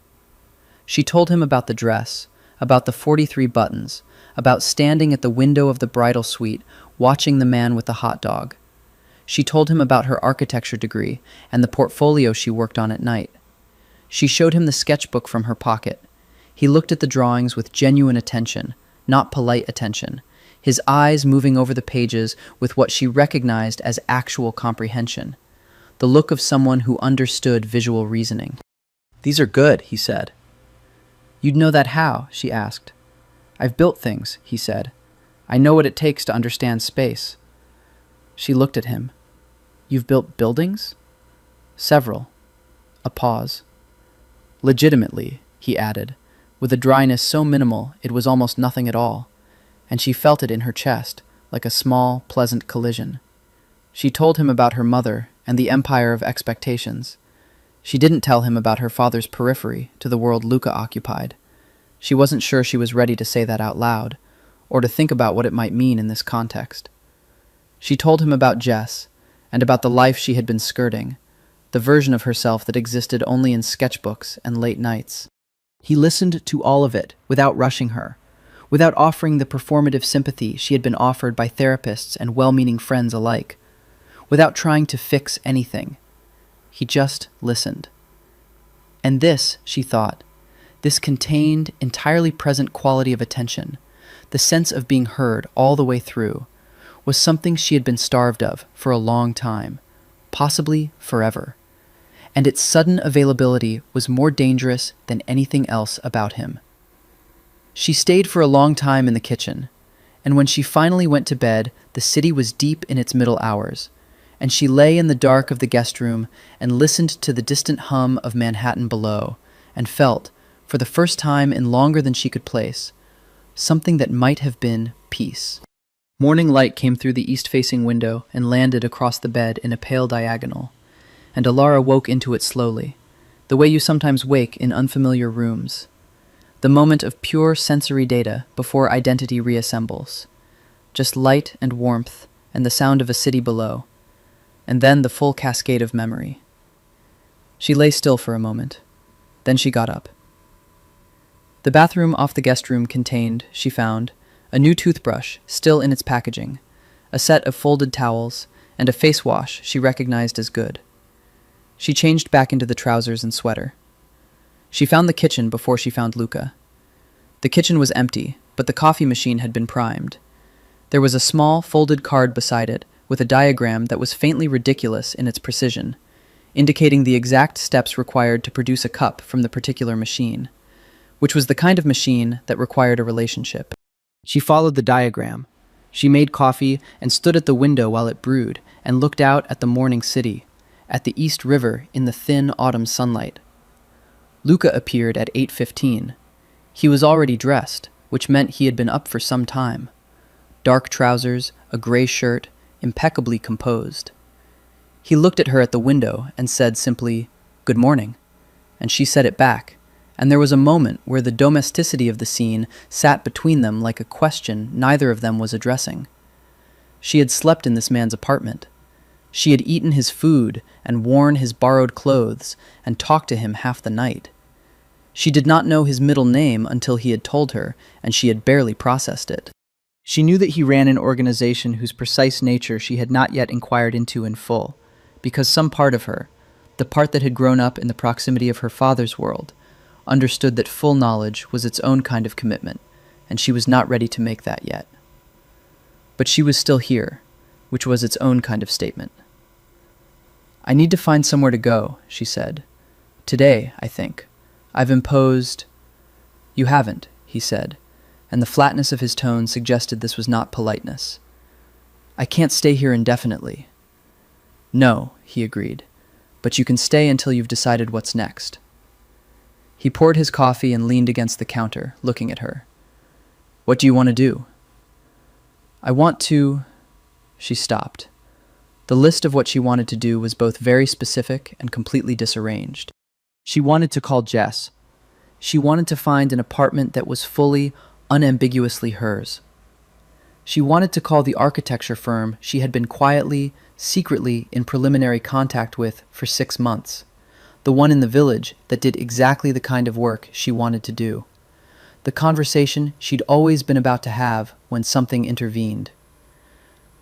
She told him about the dress, about the 43 buttons, about standing at the window of the bridal suite, watching the man with the hot dog. She told him about her architecture degree and the portfolio she worked on at night. She showed him the sketchbook from her pocket. He looked at the drawings with genuine attention, not polite attention, his eyes moving over the pages with what she recognized as actual comprehension, the look of someone who understood visual reasoning. "These are good," he said. "You'd know that how?" she asked. "I've built things," he said. "I know what it takes to understand space." She looked at him. "You've built buildings?" "Several." A pause. "Legitimately," he added, with a dryness so minimal it was almost nothing at all, and she felt it in her chest, like a small, pleasant collision. She told him about her mother and the empire of expectations. She didn't tell him about her father's periphery to the world Luca occupied. She wasn't sure she was ready to say that out loud, or to think about what it might mean in this context. She told him about Jess, and about the life she had been skirting, the version of herself that existed only in sketchbooks and late nights. He listened to all of it without rushing her, without offering the performative sympathy she had been offered by therapists and well-meaning friends alike, without trying to fix anything. He just listened. And this, she thought, this contained, entirely present quality of attention, the sense of being heard all the way through, was something she had been starved of for a long time, possibly forever. And its sudden availability was more dangerous than anything else about him. She stayed for a long time in the kitchen, and when she finally went to bed, the city was deep in its middle hours, and she lay in the dark of the guest room and listened to the distant hum of Manhattan below, and felt, for the first time in longer than she could place, something that might have been peace. Morning light came through the east-facing window and landed across the bed in a pale diagonal, and Alara woke into it slowly, the way you sometimes wake in unfamiliar rooms. The moment of pure sensory data before identity reassembles. Just light and warmth and the sound of a city below, and then the full cascade of memory. She lay still for a moment. Then she got up. The bathroom off the guest room contained, she found, a new toothbrush still in its packaging, a set of folded towels, and a face wash she recognized as good. She changed back into the trousers and sweater. She found the kitchen before she found Luca. The kitchen was empty, but the coffee machine had been primed. There was a small, folded card beside it, with a diagram that was faintly ridiculous in its precision, indicating the exact steps required to produce a cup from the particular machine, which was the kind of machine that required a relationship. She followed the diagram. She made coffee and stood at the window while it brewed and looked out at the morning city, at the East River in the thin autumn sunlight. Luca appeared at 8:15. He was already dressed, which meant he had been up for some time. Dark trousers, a gray shirt, impeccably composed. He looked at her at the window and said simply, "Good morning," and she said it back, and there was a moment where the domesticity of the scene sat between them like a question neither of them was addressing. She had slept in this man's apartment. She had eaten his food and worn his borrowed clothes and talked to him half the night. She did not know his middle name until he had told her, and she had barely processed it. She knew that he ran an organization whose precise nature she had not yet inquired into in full, because some part of her, the part that had grown up in the proximity of her father's world, understood that full knowledge was its own kind of commitment, and she was not ready to make that yet. But she was still here, which was its own kind of statement. "I need to find somewhere to go," she said. "Today, I think. I've imposed—" "You haven't," he said, and the flatness of his tone suggested this was not politeness. "I can't stay here indefinitely." "No," he agreed, "but you can stay until you've decided what's next." He poured his coffee and leaned against the counter, looking at her. "What do you want to do?" "I want to—" She stopped. The list of what she wanted to do was both very specific and completely disarranged. She wanted to call Jess. She wanted to find an apartment that was fully, unambiguously hers. She wanted to call the architecture firm she had been quietly, secretly in preliminary contact with for 6 months, the one in the village that did exactly the kind of work she wanted to do, the conversation she'd always been about to have when something intervened.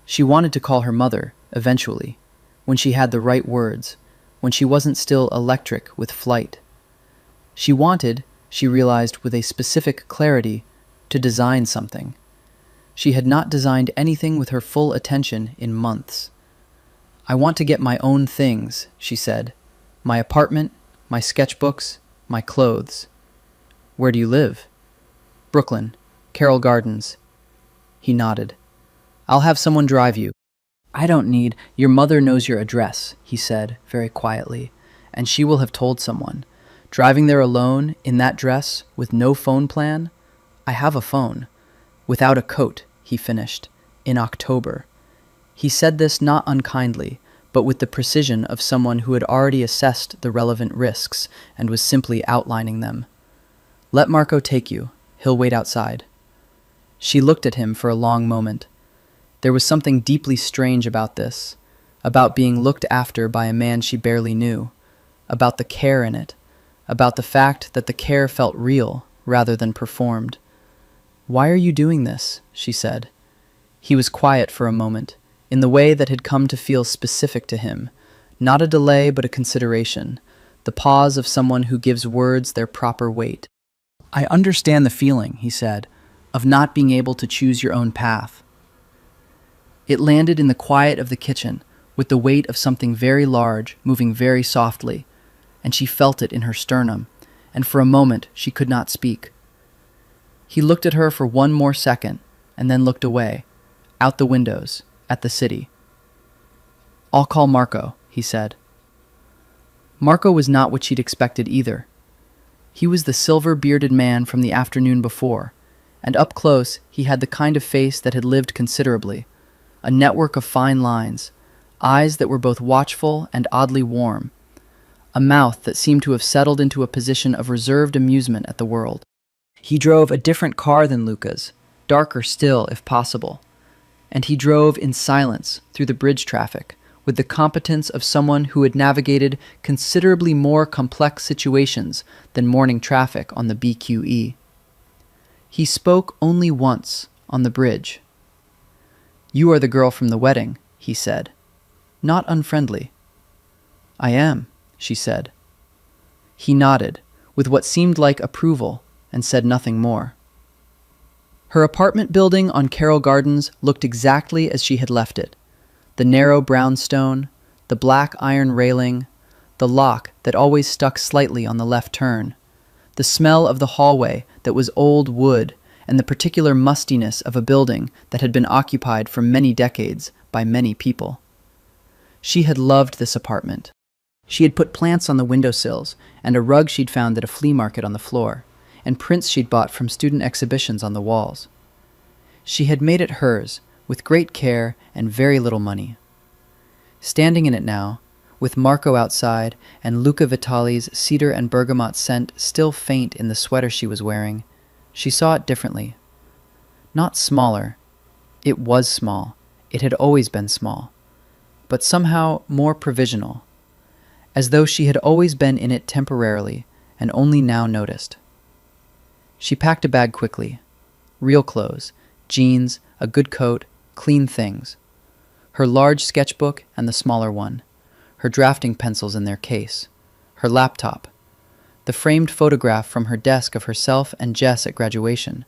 She wanted to call her mother, eventually, when she had the right words, when she wasn't still electric with flight. She wanted, she realized with a specific clarity, to design something. She had not designed anything with her full attention in months. "I want to get my own things," she said. "My apartment, my sketchbooks, my clothes." "Where do you live?" "Brooklyn, Carroll Gardens." He nodded. "I'll have someone drive you." "I don't need— Your mother knows your address," he said, very quietly, "and she will have told someone. Driving there alone, in that dress, with no phone plan? I have a phone. Without a coat," he finished, "in October." He said this not unkindly, but with the precision of someone who had already assessed the relevant risks and was simply outlining them. "Let Marco take you. He'll wait outside." She looked at him for a long moment. There was something deeply strange about this, about being looked after by a man she barely knew, about the care in it, about the fact that the care felt real rather than performed. "Why are you doing this?" she said. He was quiet for a moment, in the way that had come to feel specific to him, not a delay but a consideration, the pause of someone who gives words their proper weight. "I understand the feeling," he said, "of not being able to choose your own path." It landed in the quiet of the kitchen, with the weight of something very large moving very softly, and she felt it in her sternum, and for a moment she could not speak. He looked at her for one more second, and then looked away, out the windows, at the city. "I'll call Marco," he said. Marco was not what she'd expected either. He was the silver-bearded man from the afternoon before, and up close he had the kind of face that had lived considerably, a network of fine lines, eyes that were both watchful and oddly warm, a mouth that seemed to have settled into a position of reserved amusement at the world. He drove a different car than Luca's, darker still if possible, and he drove in silence through the bridge traffic with the competence of someone who had navigated considerably more complex situations than morning traffic on the BQE. He spoke only once on the bridge. "You are the girl from the wedding," he said, not unfriendly. "I am," she said. He nodded, with what seemed like approval, and said nothing more. Her apartment building on Carroll Gardens looked exactly as she had left it. The narrow brownstone, the black iron railing, the lock that always stuck slightly on the left turn, the smell of the hallway that was old wood, and the particular mustiness of a building that had been occupied for many decades by many people. She had loved this apartment. She had put plants on the windowsills and a rug she'd found at a flea market on the floor, and prints she'd bought from student exhibitions on the walls. She had made it hers, with great care and very little money. Standing in it now, with Marco outside and Luca Vitali's cedar and bergamot scent still faint in the sweater she was wearing, she saw it differently. Not smaller. It was small. It had always been small. But somehow more provisional, as though she had always been in it temporarily and only now noticed. She packed a bag quickly. Real clothes, jeans, a good coat, clean things. Her large sketchbook and the smaller one. Her drafting pencils in their case. Her laptop. The framed photograph from her desk of herself and Jess at graduation,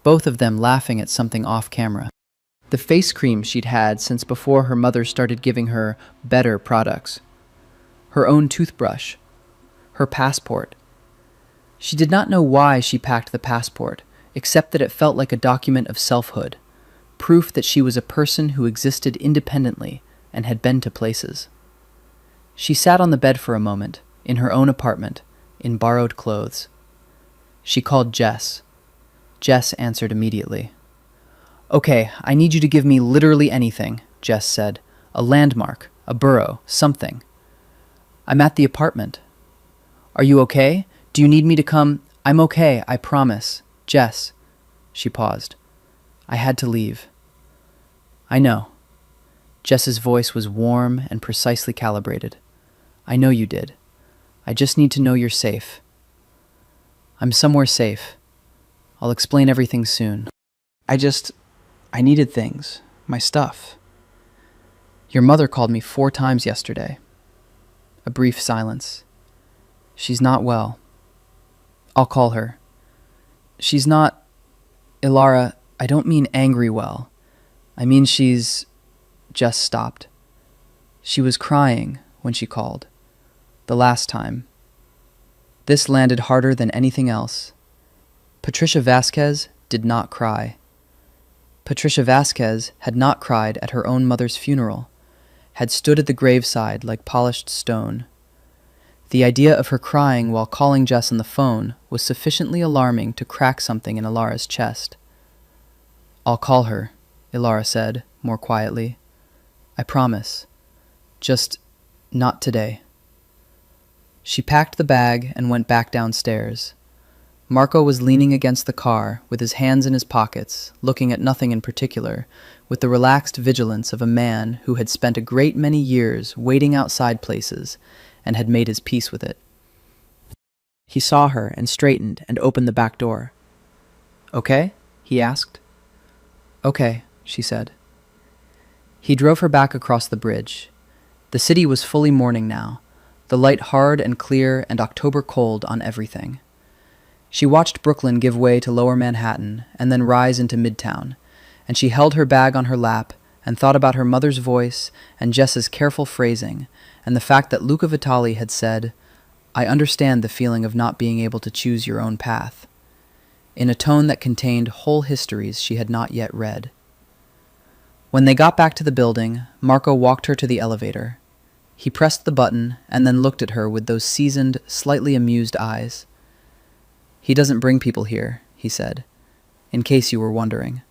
both of them laughing at something off camera. The face cream she'd had since before her mother started giving her better products. Her own toothbrush. Her passport. She did not know why she packed the passport, except that it felt like a document of selfhood, proof that she was a person who existed independently and had been to places. She sat on the bed for a moment, in her own apartment, in borrowed clothes. She called Jess. Jess answered immediately. "Okay, I need you to give me literally anything," Jess said. "A landmark, a borough, something." "I'm at the apartment." "Are you okay? Do you need me to come?" "I'm okay, I promise. Jess." She paused. "I had to leave." "I know." Jess's voice was warm and precisely calibrated. "I know you did. I just need to know you're safe." "I'm somewhere safe. I'll explain everything soon. I needed things. My stuff. Your mother called me 4 times yesterday." A brief silence. "She's not well." "I'll call her." "She's not... Ilara, I don't mean angry well. I mean she's..." Jess stopped. She was crying when she called. The last time. This landed harder than anything else. Patricia Vasquez did not cry. Patricia Vasquez had not cried at her own mother's funeral, had stood at the graveside like polished stone. The idea of her crying while calling Jess on the phone was sufficiently alarming to crack something in Ilara's chest. "I'll call her," Ilara said, more quietly. "I promise. Just not today." She packed the bag and went back downstairs. Marco was leaning against the car, with his hands in his pockets, looking at nothing in particular, with the relaxed vigilance of a man who had spent a great many years waiting outside places and had made his peace with it. He saw her and straightened and opened the back door. "Okay?" he asked. "Okay," she said. He drove her back across the bridge. The city was fully morning now, the light hard and clear and October cold on everything. She watched Brooklyn give way to lower Manhattan and then rise into Midtown, and she held her bag on her lap and thought about her mother's voice and Jess's careful phrasing and the fact that Luca Vitali had said, "I understand the feeling of not being able to choose your own path," in a tone that contained whole histories she had not yet read. When they got back to the building, Marco walked her to the elevator. He pressed the button and then looked at her with those seasoned, slightly amused eyes. "He doesn't bring people here," he said, "in case you were wondering."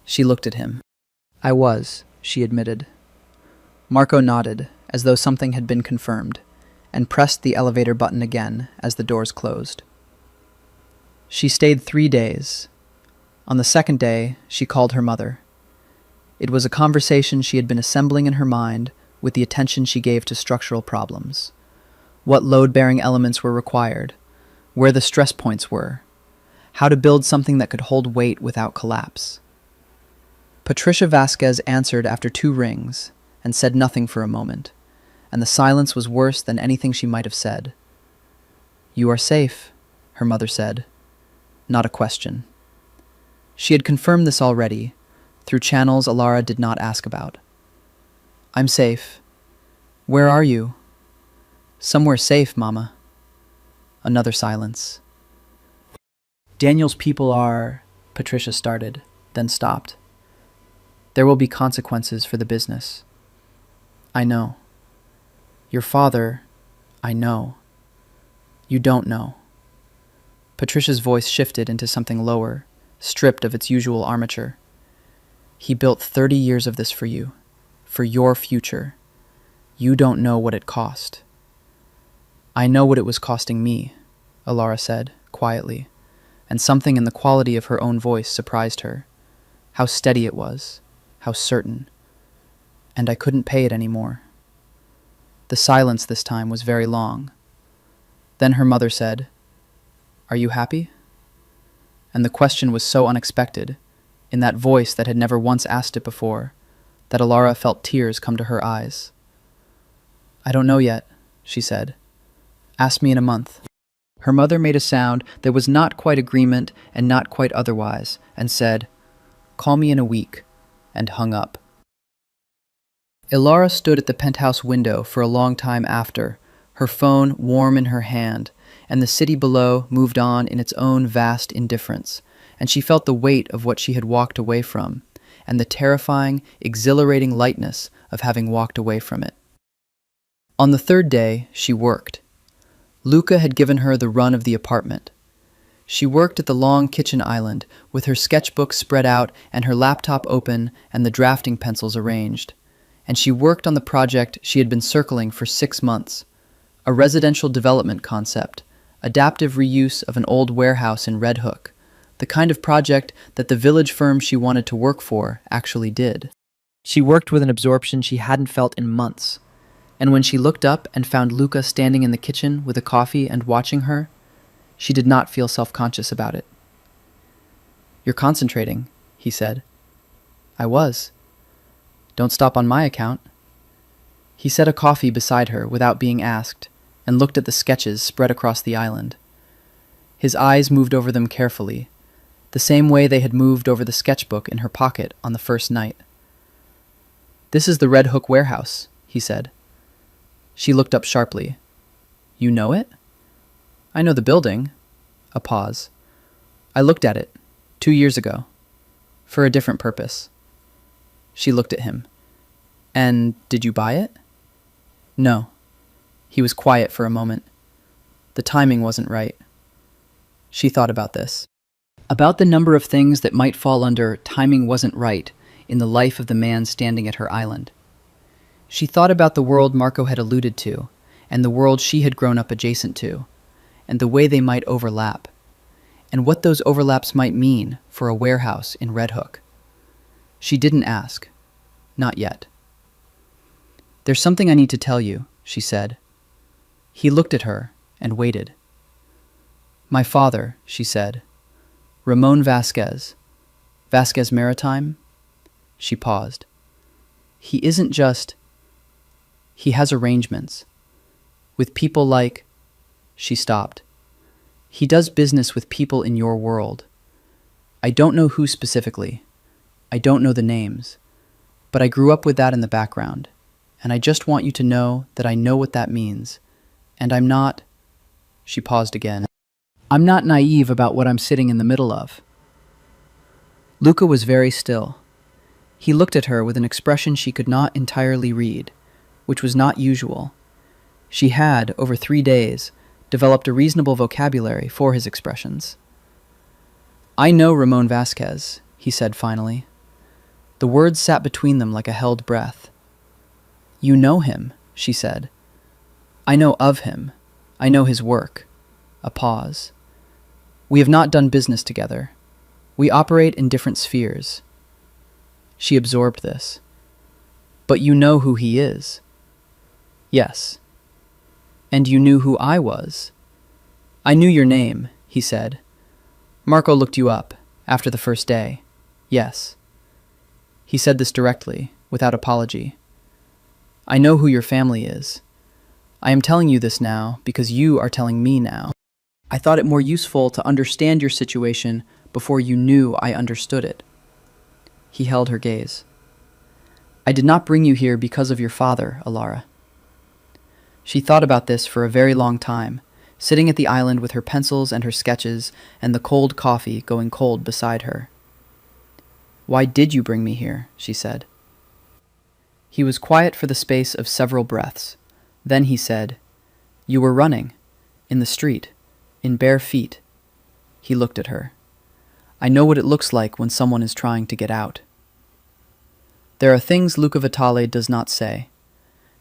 She looked at him. "I was," she admitted. Marco nodded, as though something had been confirmed, and pressed the elevator button again as the doors closed. She stayed 3 days. On the second day, she called her mother. It was a conversation she had been assembling in her mind with the attention she gave to structural problems. What load-bearing elements were required, where the stress points were, how to build something that could hold weight without collapse. Patricia Vasquez answered after 2 rings and said nothing for a moment, and the silence was worse than anything she might have said. "You are safe," her mother said, not a question. She had confirmed this already, through channels Alara did not ask about. I'm safe. Where are you? Somewhere safe, Mama. Another silence. Daniel's people are... Patricia started, then stopped. There will be consequences for the business. I know. Your father, I know. You don't know. Patricia's voice shifted into something lower, stripped of its usual armature. He built 30 years of this for you, for your future. You don't know what it cost. I know what it was costing me, Alara said, quietly, and something in the quality of her own voice surprised her. How steady it was, how certain. And I couldn't pay it anymore. The silence this time was very long. Then her mother said, Are you happy? And the question was so unexpected, in that voice that had never once asked it before, that Alara felt tears come to her eyes. I don't know yet, she said. Ask me in a month. Her mother made a sound that was not quite agreement and not quite otherwise, and said, Call me in a week, and hung up. Alara stood at the penthouse window for a long time after, her phone warm in her hand, and the city below moved on in its own vast indifference, and she felt the weight of what she had walked away from, and the terrifying, exhilarating lightness of having walked away from it. On the third day, she worked. Luca had given her the run of the apartment. She worked at the long kitchen island, with her sketchbook spread out and her laptop open and the drafting pencils arranged. And she worked on the project she had been circling for 6 months, a residential development concept, adaptive reuse of an old warehouse in Red Hook, the kind of project that the village firm she wanted to work for actually did. She worked with an absorption she hadn't felt in months, and when she looked up and found Luca standing in the kitchen with a coffee and watching her, she did not feel self-conscious about it. You're concentrating, he said. I was. Don't stop on my account. He set a coffee beside her without being asked, and looked at the sketches spread across the island. His eyes moved over them carefully, the same way they had moved over the sketchbook in her pocket on the first night. This is the Red Hook warehouse, he said. She looked up sharply. You know it? I know the building. A pause. I looked at it 2 years ago, for a different purpose. She looked at him. And did you buy it? No. He was quiet for a moment. The timing wasn't right. She thought about this. About the number of things that might fall under timing wasn't right in the life of the man standing at her island. She thought about the world Marco had alluded to, and the world she had grown up adjacent to, and the way they might overlap, and what those overlaps might mean for a warehouse in Red Hook. She didn't ask. Not yet. There's something I need to tell you, she said. He looked at her and waited. My father, she said. Ramon Vasquez. Vasquez Maritime? She paused. He isn't just... He has arrangements. With people like... She stopped. He does business with people in your world. I don't know who specifically. I don't know the names. But I grew up with that in the background. And I just want you to know that I know what that means. And I'm not... She paused again. I'm not naive about what I'm sitting in the middle of. Luca was very still. He looked at her with an expression she could not entirely read, which was not usual. She had, over 3 days, developed a reasonable vocabulary for his expressions. I know Ramon Vasquez, he said finally. The words sat between them like a held breath. You know him, she said. I know of him. I know his work. A pause. We have not done business together. We operate in different spheres. She absorbed this. But you know who he is. Yes. And you knew who I was. I knew your name, he said. Marco looked you up, after the first day. Yes. He said this directly, without apology. I know who your family is. I am telling you this now because you are telling me now. I thought it more useful to understand your situation before you knew I understood it. He held her gaze. I did not bring you here because of your father, Alara. She thought about this for a very long time, sitting at the island with her pencils and her sketches and the cold coffee going cold beside her. Why did you bring me here? She said. He was quiet for the space of several breaths. Then he said, You were running, in the street, in bare feet. He looked at her. I know what it looks like when someone is trying to get out. There are things Luca Vitale does not say.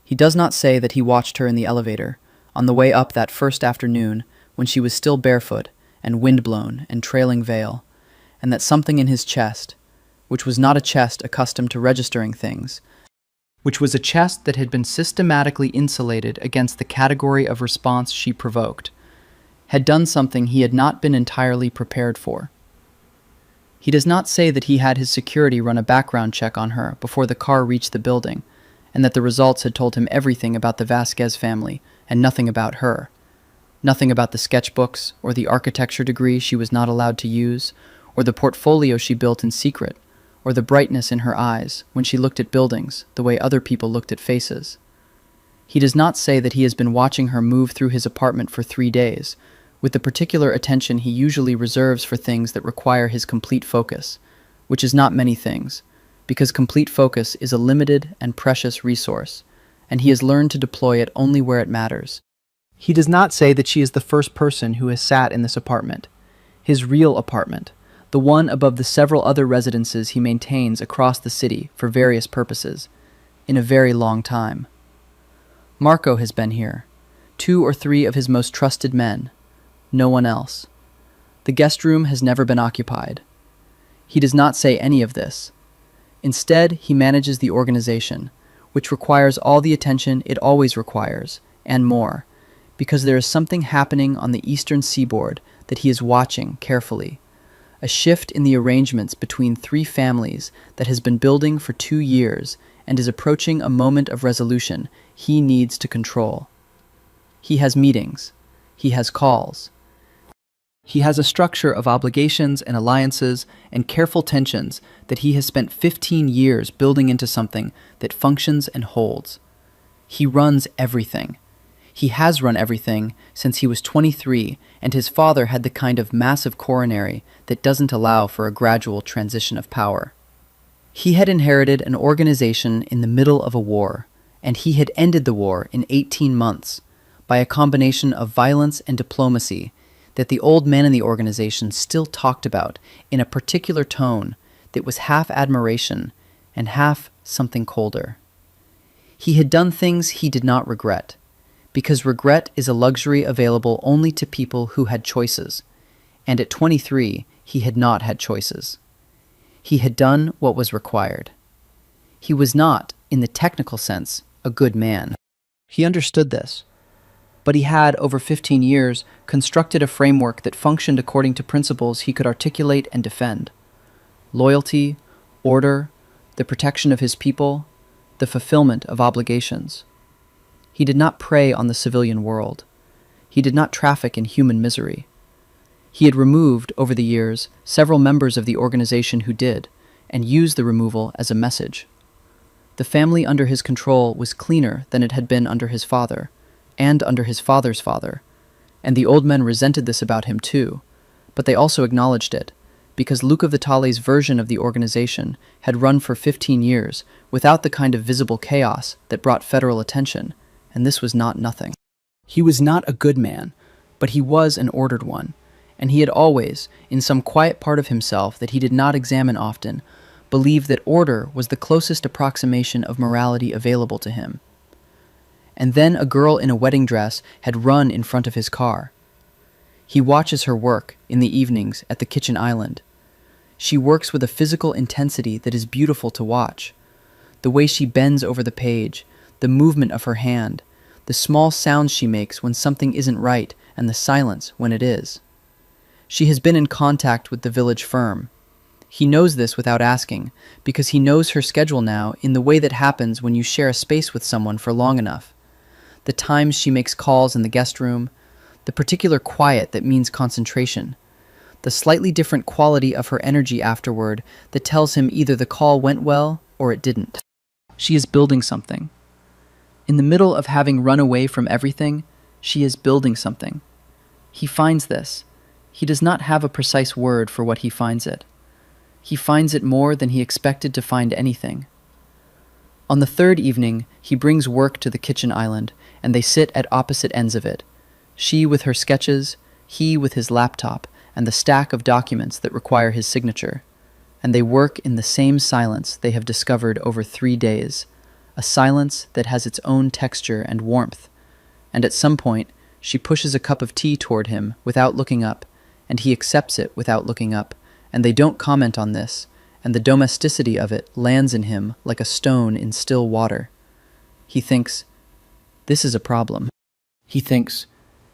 He does not say that he watched her in the elevator, on the way up that first afternoon when she was still barefoot and windblown and trailing veil, and that something in his chest, which was not a chest accustomed to registering things, which was a chest that had been systematically insulated against the category of response she provoked, had done something he had not been entirely prepared for. He does not say that he had his security run a background check on her before the car reached the building, and that the results had told him everything about the Vasquez family and nothing about her. Nothing about the sketchbooks or the architecture degree she was not allowed to use, or the portfolio she built in secret, or the brightness in her eyes when she looked at buildings the way other people looked at faces. He does not say that he has been watching her move through his apartment for 3 days, with the particular attention he usually reserves for things that require his complete focus, which is not many things, because complete focus is a limited and precious resource, and he has learned to deploy it only where it matters. He does not say that she is the first person who has sat in this apartment, his real apartment, the one above the several other residences he maintains across the city for various purposes, in a very long time. Marco has been here, 2 or 3 of his most trusted men, no one else. The guest room has never been occupied. He does not say any of this. Instead, he manages the organization, which requires all the attention it always requires, and more, because there is something happening on the eastern seaboard that he is watching carefully. A shift in the arrangements between 3 families that has been building for 2 years and is approaching a moment of resolution he needs to control. He has meetings. He has calls. He has a structure of obligations and alliances and careful tensions that he has spent 15 years building into something that functions and holds. He runs everything. He has run everything since he was 23, and his father had the kind of massive coronary that doesn't allow for a gradual transition of power. He had inherited an organization in the middle of a war, and he had ended the war in 18 months by a combination of violence and diplomacy that the old men in the organization still talked about in a particular tone that was half admiration and half something colder. He had done things he did not regret, because regret is a luxury available only to people who had choices, and at 23 he had not had choices. He had done what was required. He was not, in the technical sense, a good man. He understood this. But he had, over 15 years, constructed a framework that functioned according to principles he could articulate and defend. Loyalty, order, the protection of his people, the fulfillment of obligations. He did not prey on the civilian world. He did not traffic in human misery. He had removed, over the years, several members of the organization who did, and used the removal as a message. The family under his control was cleaner than it had been under his father, and under his father's father, and the old men resented this about him too, but they also acknowledged it, because Luca Vitale's version of the organization had run for 15 years without the kind of visible chaos that brought federal attention, and this was not nothing. He was not a good man, but he was an ordered one, and he had always, in some quiet part of himself that he did not examine often, believed that order was the closest approximation of morality available to him. And then a girl in a wedding dress had run in front of his car. He watches her work in the evenings at the kitchen island. She works with a physical intensity that is beautiful to watch. The way she bends over the page, the movement of her hand, the small sounds she makes when something isn't right, and the silence when it is. She has been in contact with the village firm. He knows this without asking, because he knows her schedule now in the way that happens when you share a space with someone for long enough. The times she makes calls in the guest room, the particular quiet that means concentration, the slightly different quality of her energy afterward that tells him either the call went well or it didn't. She is building something. In the middle of having run away from everything, she is building something. He finds this. He does not have a precise word for what he finds it. He finds it more than he expected to find anything. On the third evening, he brings work to the kitchen island, and they sit at opposite ends of it. She with her sketches, he with his laptop, and the stack of documents that require his signature. And they work in the same silence they have discovered over 3 days, a silence that has its own texture and warmth. And at some point, she pushes a cup of tea toward him without looking up, and he accepts it without looking up, and they don't comment on this, and the domesticity of it lands in him like a stone in still water. He thinks, this is a problem. He thinks,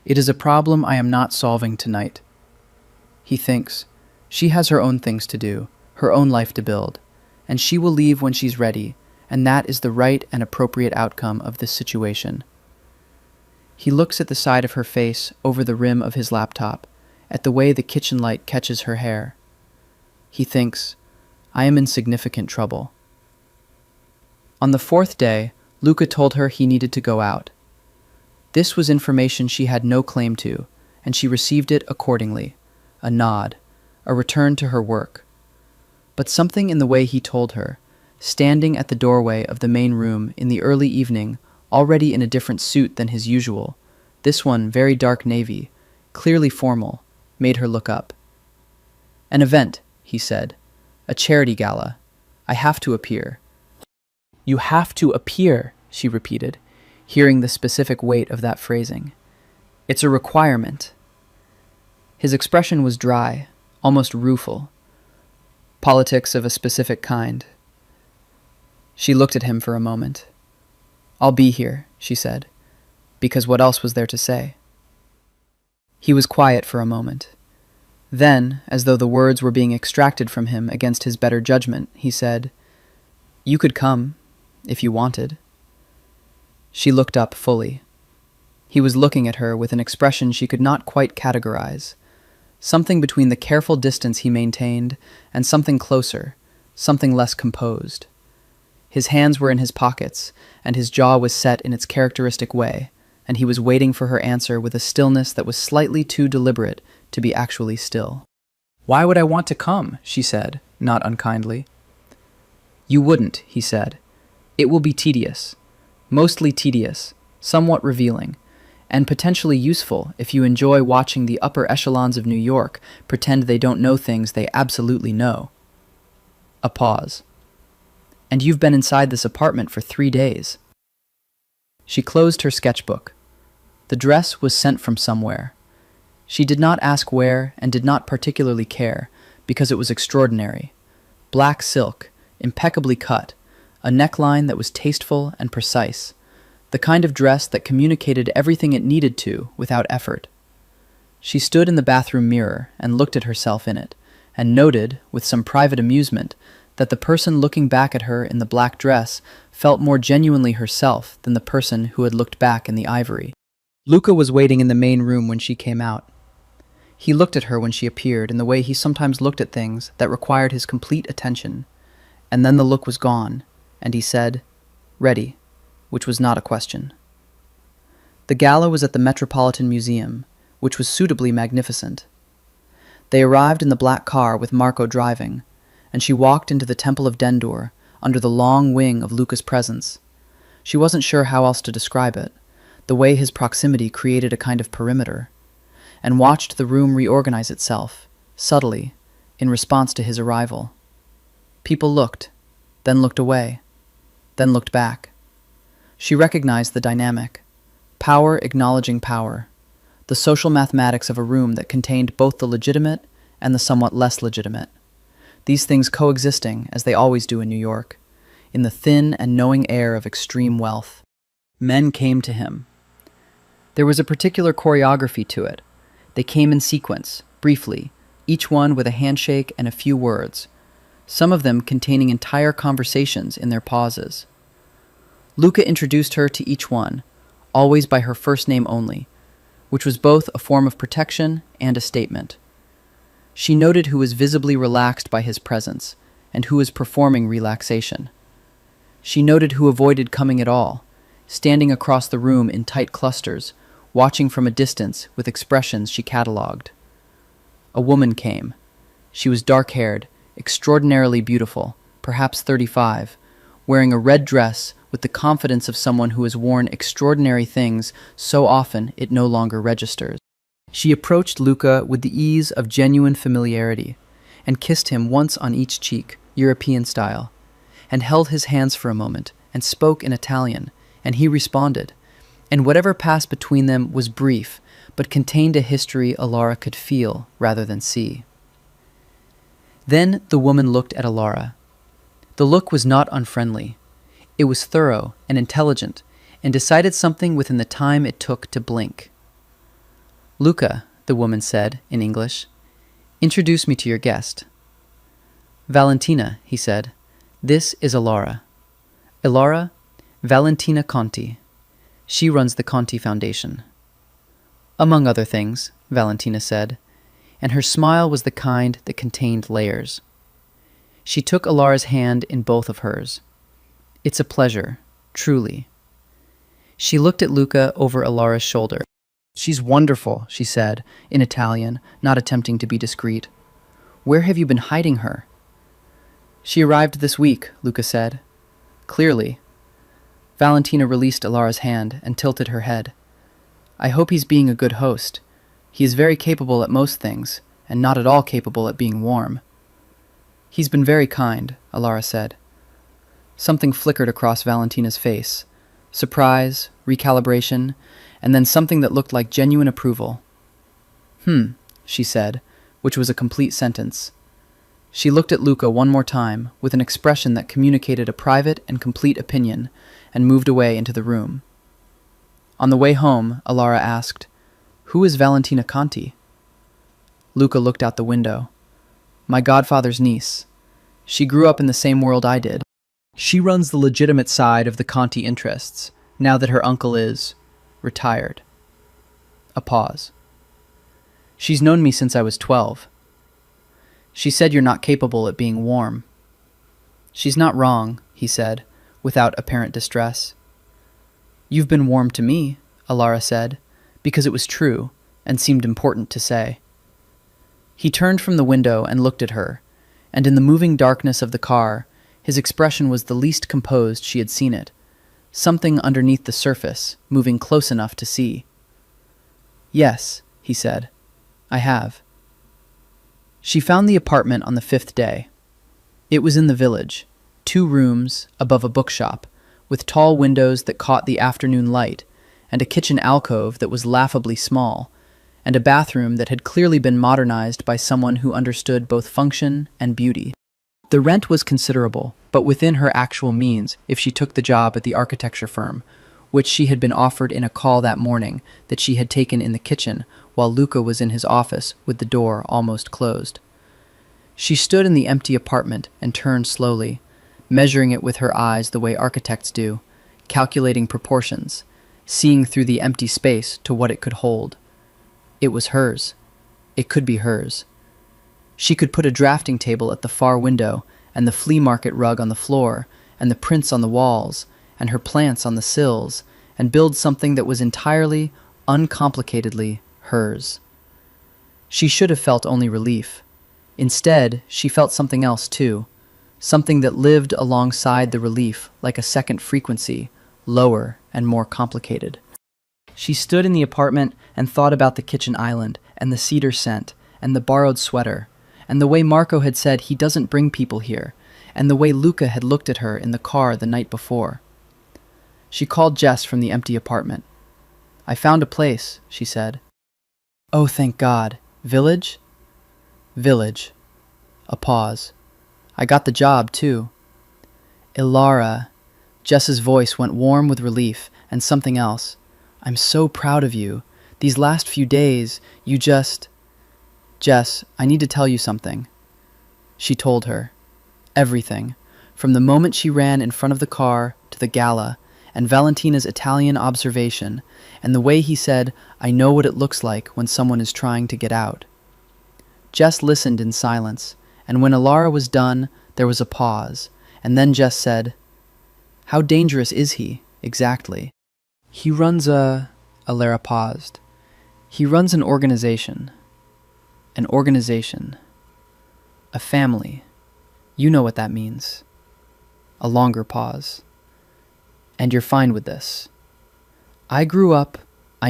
it is a problem I am not solving tonight. He thinks, she has her own things to do, her own life to build, and she will leave when she's ready, and that is the right and appropriate outcome of this situation. He looks at the side of her face over the rim of his laptop, at the way the kitchen light catches her hair. He thinks, I am in significant trouble. On the 4th day, Luca told her he needed to go out. This was information she had no claim to, and she received it accordingly, a nod, a return to her work. But something in the way he told her, standing at the doorway of the main room in the early evening, already in a different suit than his usual, this one very dark navy, clearly formal, made her look up. An event, he said. A charity gala. I have to appear. You have to appear, she repeated, hearing the specific weight of that phrasing. It's a requirement. His expression was dry, almost rueful. Politics of a specific kind. She looked at him for a moment. I'll be here, she said, because what else was there to say? He was quiet for a moment. Then, as though the words were being extracted from him against his better judgment, he said, You could come, if you wanted. She looked up fully. He was looking at her with an expression she could not quite categorize, something between the careful distance he maintained and something closer, something less composed. His hands were in his pockets, and his jaw was set in its characteristic way, and he was waiting for her answer with a stillness that was slightly too deliberate to be actually still. Why would I want to come? She said, not unkindly. You wouldn't, he said. It will be tedious. Mostly tedious, somewhat revealing, and potentially useful if you enjoy watching the upper echelons of New York pretend they don't know things they absolutely know. A pause. And you've been inside this apartment for 3 days. She closed her sketchbook. The dress was sent from somewhere. She did not ask where and did not particularly care, because it was extraordinary. Black silk, impeccably cut, a neckline that was tasteful and precise, the kind of dress that communicated everything it needed to without effort. She stood in the bathroom mirror and looked at herself in it, and noted, with some private amusement, that the person looking back at her in the black dress felt more genuinely herself than the person who had looked back in the ivory. Luca was waiting in the main room when she came out. He looked at her when she appeared in the way he sometimes looked at things that required his complete attention, and then the look was gone, and he said, "Ready," which was not a question. The gala was at the Metropolitan Museum, which was suitably magnificent. They arrived in the black car with Marco driving, and she walked into the Temple of Dendur, under the long wing of Luca's presence. She wasn't sure how else to describe it, the way his proximity created a kind of perimeter, and watched the room reorganize itself, subtly, in response to his arrival. People looked, then looked away, then looked back. She recognized the dynamic, power acknowledging power, the social mathematics of a room that contained both the legitimate and the somewhat less legitimate. These things coexisting, as they always do in New York, in the thin and knowing air of extreme wealth. Men came to him. There was a particular choreography to it. They came in sequence, briefly, each one with a handshake and a few words, some of them containing entire conversations in their pauses. Luca introduced her to each one, always by her first name only, which was both a form of protection and a statement. She noted who was visibly relaxed by his presence, and who was performing relaxation. She noted who avoided coming at all, standing across the room in tight clusters, watching from a distance with expressions she catalogued. A woman came. She was dark-haired, extraordinarily beautiful, perhaps 35, wearing a red dress with the confidence of someone who has worn extraordinary things so often it no longer registers. She approached Luca with the ease of genuine familiarity and kissed him once on each cheek, European style, and held his hands for a moment and spoke in Italian, and he responded, and whatever passed between them was brief, but contained a history Alara could feel rather than see. Then the woman looked at Alara. The look was not unfriendly. It was thorough and intelligent, and decided something within the time it took to blink. "Luca," the woman said in English, "introduce me to your guest." "Valentina," he said, "this is Alara. Alara, Valentina Conti. She runs the Conti Foundation." "Among other things," Valentina said, and her smile was the kind that contained layers. She took Alara's hand in both of hers. "It's a pleasure, truly." She looked at Luca over Alara's shoulder. "She's wonderful," she said, in Italian, not attempting to be discreet. "Where have you been hiding her?" "She arrived this week," Luca said. "Clearly." Valentina released Alara's hand and tilted her head. "I hope he's being a good host. He is very capable at most things, and not at all capable at being warm." "He's been very kind," Alara said. Something flickered across Valentina's face. Surprise, recalibration, and then something that looked like genuine approval. She said, which was a complete sentence. She looked at Luca one more time, with an expression that communicated a private and complete opinion, and moved away into the room. On the way home, Alara asked, "Who is Valentina Conti?" Luca looked out the window. "My godfather's niece. She grew up in the same world I did. She runs the legitimate side of the Conti interests, now that her uncle is retired." A pause. "She's known me since I was 12. She said you're not capable at being warm." "She's not wrong," he said, without apparent distress. "You've been warm to me," Alara said, because it was true and seemed important to say. He turned from the window and looked at her, and in the moving darkness of the car, his expression was the least composed she had seen it, something underneath the surface, moving close enough to see. "Yes," he said, "I have." She found the apartment on the 5th day. It was in the village, 2 rooms above a bookshop, with tall windows that caught the afternoon light, and a kitchen alcove that was laughably small, and a bathroom that had clearly been modernized by someone who understood both function and beauty. The rent was considerable, but within her actual means if she took the job at the architecture firm, which she had been offered in a call that morning that she had taken in the kitchen while Luca was in his office with the door almost closed. She stood in the empty apartment and turned slowly, measuring it with her eyes the way architects do, calculating proportions, seeing through the empty space to what it could hold. It was hers. It could be hers. She could put a drafting table at the far window, and the flea market rug on the floor, and the prints on the walls, and her plants on the sills, and build something that was entirely, uncomplicatedly hers. She should have felt only relief. Instead, she felt something else too, something that lived alongside the relief like a second frequency, lower and more complicated. She stood in the apartment and thought about the kitchen island, and the cedar scent, and the borrowed sweater, and the way Marco had said he doesn't bring people here, and the way Luca had looked at her in the car the night before. She called Jess from the empty apartment. "I found a place," she said. "Oh, thank God. Village?" "Village." A pause. "I got the job, too." "Ilara." Jess's voice went warm with relief and something else. "I'm so proud of you. These last few days, you just—" "Jess, I need to tell you something." She told her. Everything, from the moment she ran in front of the car to the gala, and Valentina's Italian observation, and the way he said, "I know what it looks like when someone is trying to get out." Jess listened in silence, and when Alara was done, there was a pause, and then Jess said, "How dangerous is he, exactly?" "He runs Alara paused. "He runs an organization. An organization. A family. You know what that means." A longer pause. "And you're fine with this?" I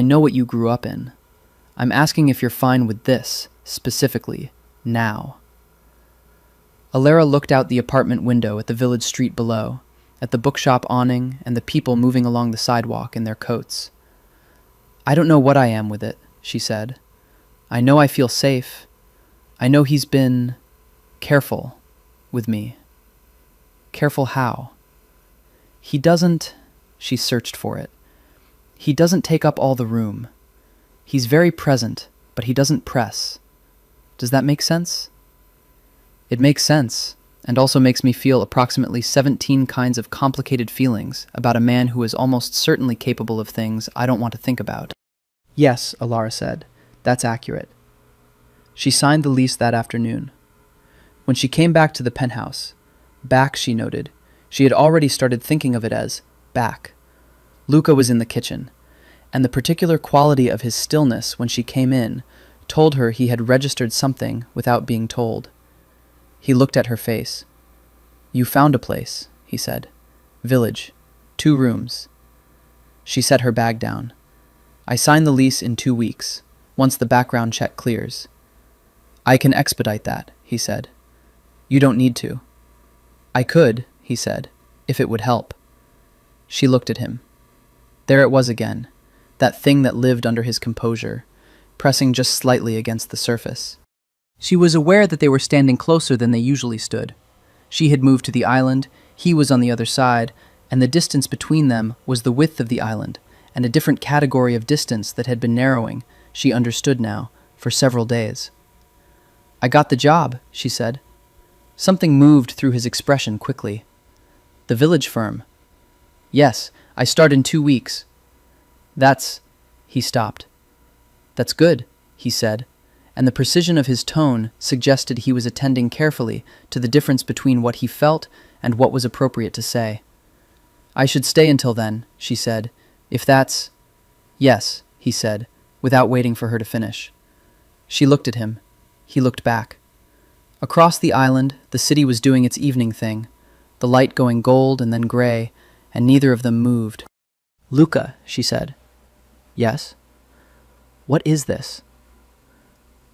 know what you grew up in. I'm asking if you're fine with this, specifically, now." Alara looked out the apartment window at the village street below, at the bookshop awning and the people moving along the sidewalk in their coats. "I don't know what I am with it," she said. "I know I feel safe. I know he's been careful with me." "Careful how?" "He doesn't," she searched for it. "He doesn't take up all the room. He's very present, but he doesn't press. Does that make sense?" "It makes sense, and also makes me feel approximately 17 kinds of complicated feelings about a man who is almost certainly capable of things I don't want to think about." "Yes," Alara said, "that's accurate." She signed the lease that afternoon. When she came back to the penthouse, back, she noted, she had already started thinking of it as back. Luca was in the kitchen, and the particular quality of his stillness when she came in told her he had registered something without being told. He looked at her face. "You found a place," he said. "Village. 2 rooms." She set her bag down. "I sign the lease in 2 weeks, once the background check clears." "I can expedite that," he said. "You don't need to." "I could," he said, "if it would help." She looked at him. There it was again, that thing that lived under his composure, pressing just slightly against the surface. She was aware that they were standing closer than they usually stood. She had moved to the island, he was on the other side, and the distance between them was the width of the island, and a different category of distance that had been narrowing, she understood now, for several days. "I got the job," she said. Something moved through his expression quickly. "The village firm." "Yes, I start in 2 weeks." He stopped. "That's good," he said, and the precision of his tone suggested he was attending carefully to the difference between what he felt and what was appropriate to say. "I should stay until then," she said, "if that's—" "Yes," he said, without waiting for her to finish. She looked at him. He looked back. Across the island, the city was doing its evening thing, the light going gold and then gray, and neither of them moved. "Luca," she said. "Yes?" "What is this?"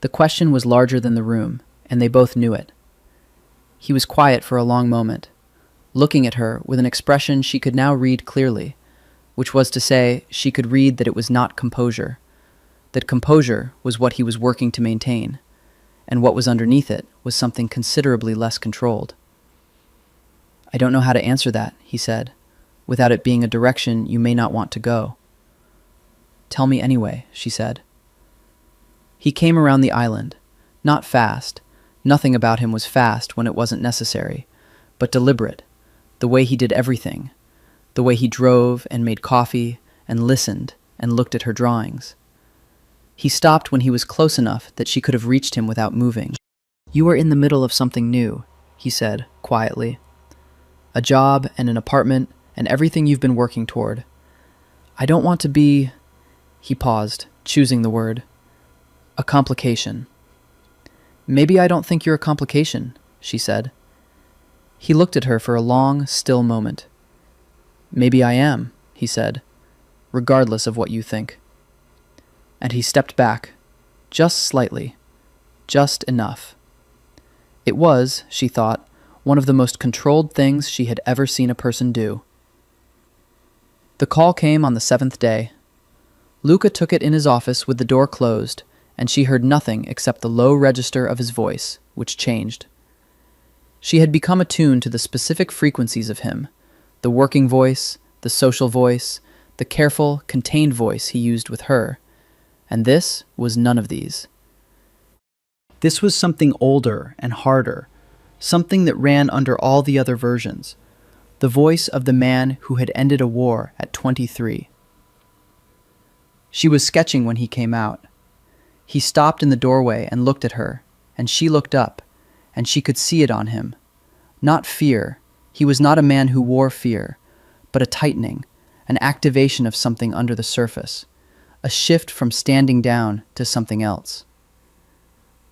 The question was larger than the room, and they both knew it. He was quiet for a long moment, looking at her with an expression she could now read clearly, which was to say, she could read that it was not composure, that composure was what he was working to maintain, and what was underneath it was something considerably less controlled. "I don't know how to answer that," he said, "without it being a direction you may not want to go." "Tell me anyway," she said. He came around the island, not fast. Nothing about him was fast when it wasn't necessary, but deliberate, the way he did everything, the way he drove and made coffee and listened and looked at her drawings. He stopped when he was close enough that she could have reached him without moving. "You are in the middle of something new," he said, quietly. "A job and an apartment and everything you've been working toward. I don't want to be—" He paused, choosing the word. "A complication." "Maybe I don't think you're a complication," she said. He looked at her for a long, still moment. "Maybe I am," he said, "regardless of what you think." And he stepped back, just slightly, just enough. It was, she thought, one of the most controlled things she had ever seen a person do. The call came on the 7th day. Luca took it in his office with the door closed, and she heard nothing except the low register of his voice, which changed. She had become attuned to the specific frequencies of him, the working voice, the social voice, the careful, contained voice he used with her, and this was none of these. This was something older and harder, something that ran under all the other versions, the voice of the man who had ended a war at 23. She was sketching when he came out. He stopped in the doorway and looked at her, and she looked up, and she could see it on him. Not fear. He was not a man who wore fear, but a tightening, an activation of something under the surface, a shift from standing down to something else.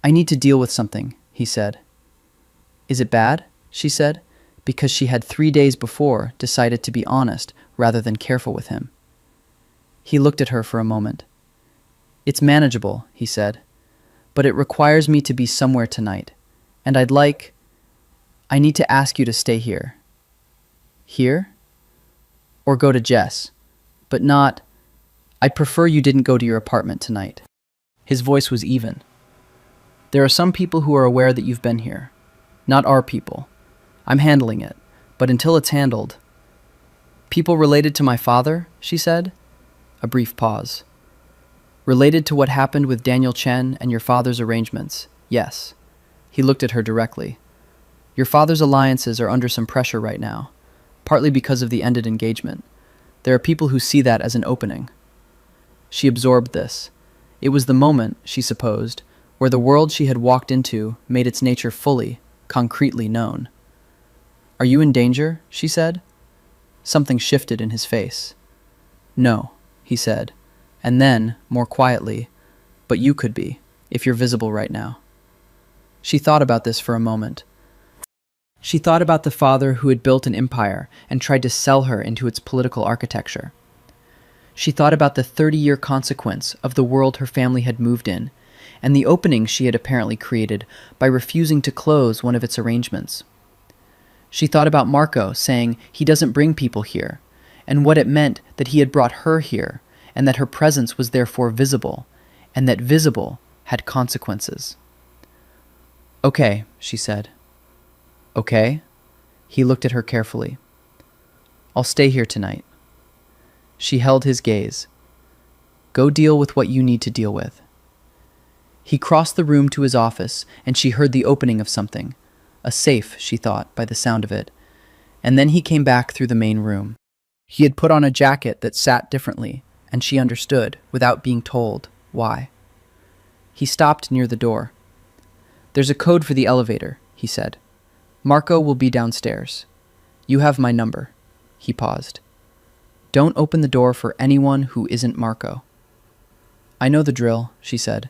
"I need to deal with something," he said. "Is it bad?" she said, because she had 3 days before decided to be honest rather than careful with him. He looked at her for a moment. "It's manageable," he said, "but it requires me to be somewhere tonight, and I need to ask you to stay here." "Here?" "Or go to Jess, but not, I'd prefer you didn't go to your apartment tonight." His voice was even. "There are some people who are aware that you've been here. Not our people. I'm handling it, but until it's handled—" "People related to my father?" she said. A brief pause. "Related to what happened with Daniel Chen and your father's arrangements, yes." He looked at her directly. "Your father's alliances are under some pressure right now, partly because of the ended engagement. There are people who see that as an opening." She absorbed this. It was the moment, she supposed, where the world she had walked into made its nature fully, concretely known. "Are you in danger?" she said. Something shifted in his face. "No," he said, and then, more quietly, "but you could be, if you're visible right now." She thought about this for a moment. She thought about the father who had built an empire and tried to sell her into its political architecture. She thought about the 30-year consequence of the world her family had moved in, and the opening she had apparently created by refusing to close one of its arrangements. She thought about Marco saying he doesn't bring people here, and what it meant that he had brought her here, and that her presence was therefore visible, and that visible had consequences. "Okay," she said. "Okay?" He looked at her carefully. "I'll stay here tonight." She held his gaze. "Go deal with what you need to deal with." He crossed the room to his office, and she heard the opening of something. A safe, she thought, by the sound of it. And then he came back through the main room. He had put on a jacket that sat differently, and she understood, without being told, why. He stopped near the door. "There's a code for the elevator," he said. "Marco will be downstairs. You have my number." He paused. "Don't open the door for anyone who isn't Marco." "I know the drill," she said.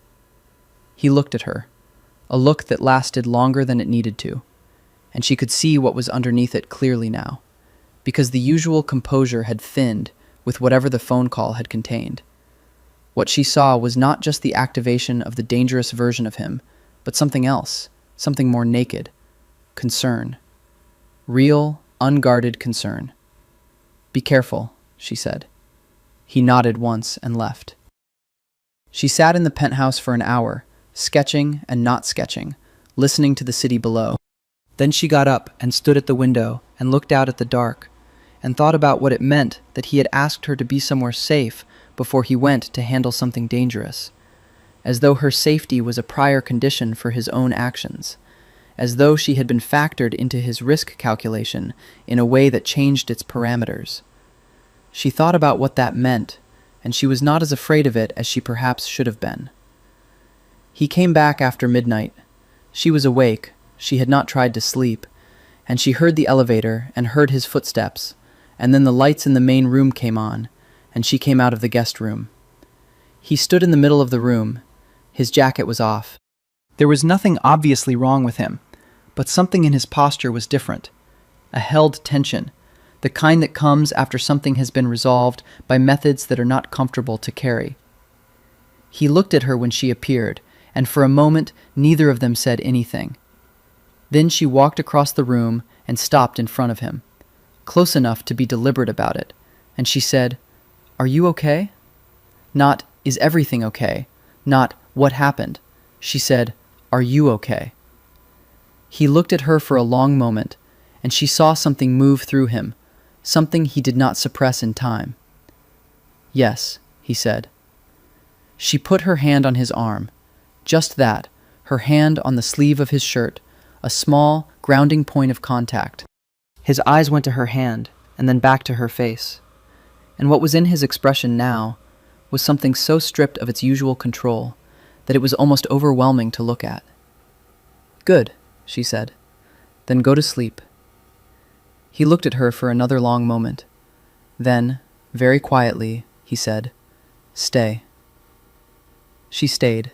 He looked at her, a look that lasted longer than it needed to, and she could see what was underneath it clearly now, because the usual composure had thinned with whatever the phone call had contained. What she saw was not just the activation of the dangerous version of him, but something else, something more naked. Concern. Real, unguarded concern. "Be careful," she said. He nodded once and left. She sat in the penthouse for an hour, sketching and not sketching, listening to the city below. Then she got up and stood at the window and looked out at the dark, and thought about what it meant that he had asked her to be somewhere safe before he went to handle something dangerous, as though her safety was a prior condition for his own actions, as though she had been factored into his risk calculation in a way that changed its parameters. She thought about what that meant, and she was not as afraid of it as she perhaps should have been. He came back after midnight. She was awake, she had not tried to sleep, and she heard the elevator and heard his footsteps, and then the lights in the main room came on, and she came out of the guest room. He stood in the middle of the room. His jacket was off. There was nothing obviously wrong with him, but something in his posture was different. A held tension, the kind that comes after something has been resolved by methods that are not comfortable to carry. He looked at her when she appeared, and for a moment neither of them said anything. Then she walked across the room and stopped in front of him, close enough to be deliberate about it, and she said, "Are you okay?" Not, "Is everything okay?" Not, "What happened?" She said, "Are you okay?" He looked at her for a long moment, and she saw something move through him, something he did not suppress in time. "Yes," he said. She put her hand on his arm. Just that, her hand on the sleeve of his shirt, a small, grounding point of contact. His eyes went to her hand, and then back to her face. And what was in his expression now was something so stripped of its usual control that it was almost overwhelming to look at. Good, she said. Then go to sleep. He looked at her for another long moment. Then, very quietly, he said, Stay. She stayed.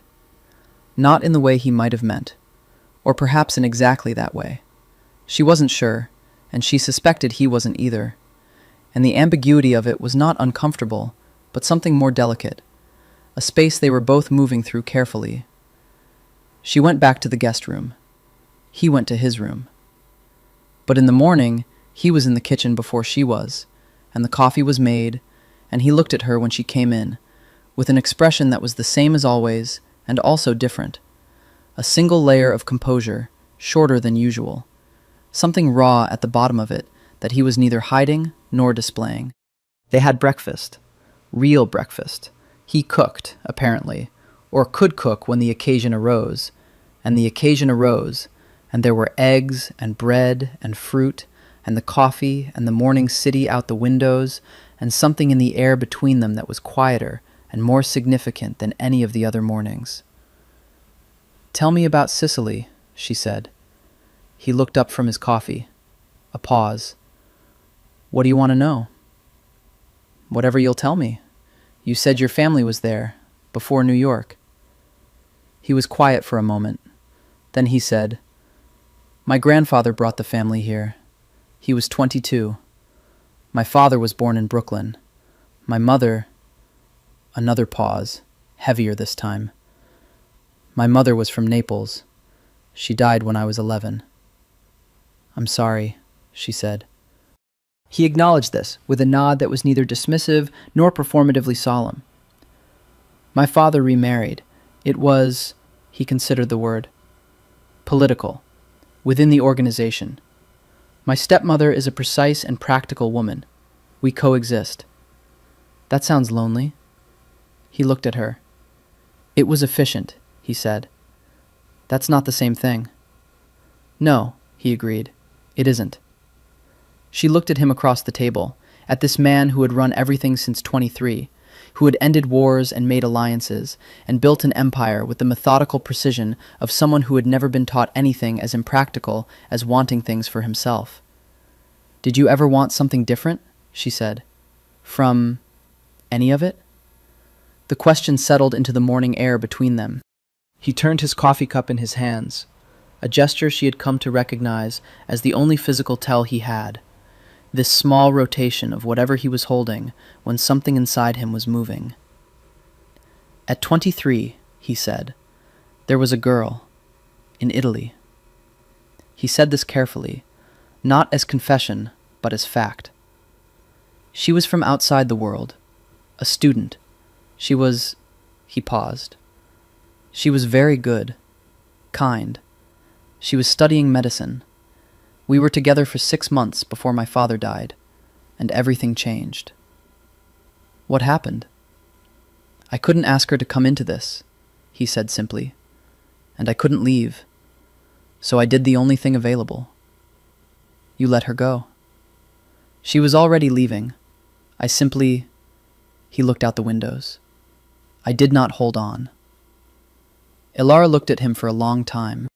Not in the way he might have meant, or perhaps in exactly that way. She wasn't sure, and she suspected he wasn't either. And the ambiguity of it was not uncomfortable, but something more delicate, a space they were both moving through carefully. She went back to the guest room. He went to his room. But in the morning, he was in the kitchen before she was, and the coffee was made, and he looked at her when she came in, with an expression that was the same as always, and also different. A single layer of composure, shorter than usual. Something raw at the bottom of it that he was neither hiding nor displaying. They had breakfast. Real breakfast. He cooked, apparently, or could cook when the occasion arose. And the occasion arose, and there were eggs and bread and fruit, and the coffee and the morning city out the windows, and something in the air between them that was quieter and more significant than any of the other mornings. Tell me about Sicily, she said. He looked up from his coffee. A pause. What do you want to know? Whatever you'll tell me. You said your family was there, before New York. He was quiet for a moment. Then he said, My grandfather brought the family here. He was 22. My father was born in Brooklyn. My mother... Another pause, heavier this time. My mother was from Naples. She died when I was 11. I'm sorry, she said. He acknowledged this with a nod that was neither dismissive nor performatively solemn. My father remarried. It was, he considered the word, political, within the organization. My stepmother is a precise and practical woman. We coexist. That sounds lonely. He looked at her. It was efficient, he said. That's not the same thing. No, he agreed. It isn't. She looked at him across the table, at this man who had run everything since 23, who had ended wars and made alliances, and built an empire with the methodical precision of someone who had never been taught anything as impractical as wanting things for himself. Did you ever want something different? She said. From any of it? The question settled into the morning air between them. He turned his coffee cup in his hands, a gesture she had come to recognize as the only physical tell he had, this small rotation of whatever he was holding when something inside him was moving. At 23, he said, there was a girl in Italy. He said this carefully, not as confession, but as fact. She was from outside the world, a student. She was... He paused. She was very good, kind. She was studying medicine. We were together for 6 months before my father died, and everything changed. What happened? I couldn't ask her to come into this, he said simply, and I couldn't leave, so I did the only thing available. You let her go. She was already leaving. I simply... He looked out the windows. I did not hold on. Ilara looked at him for a long time.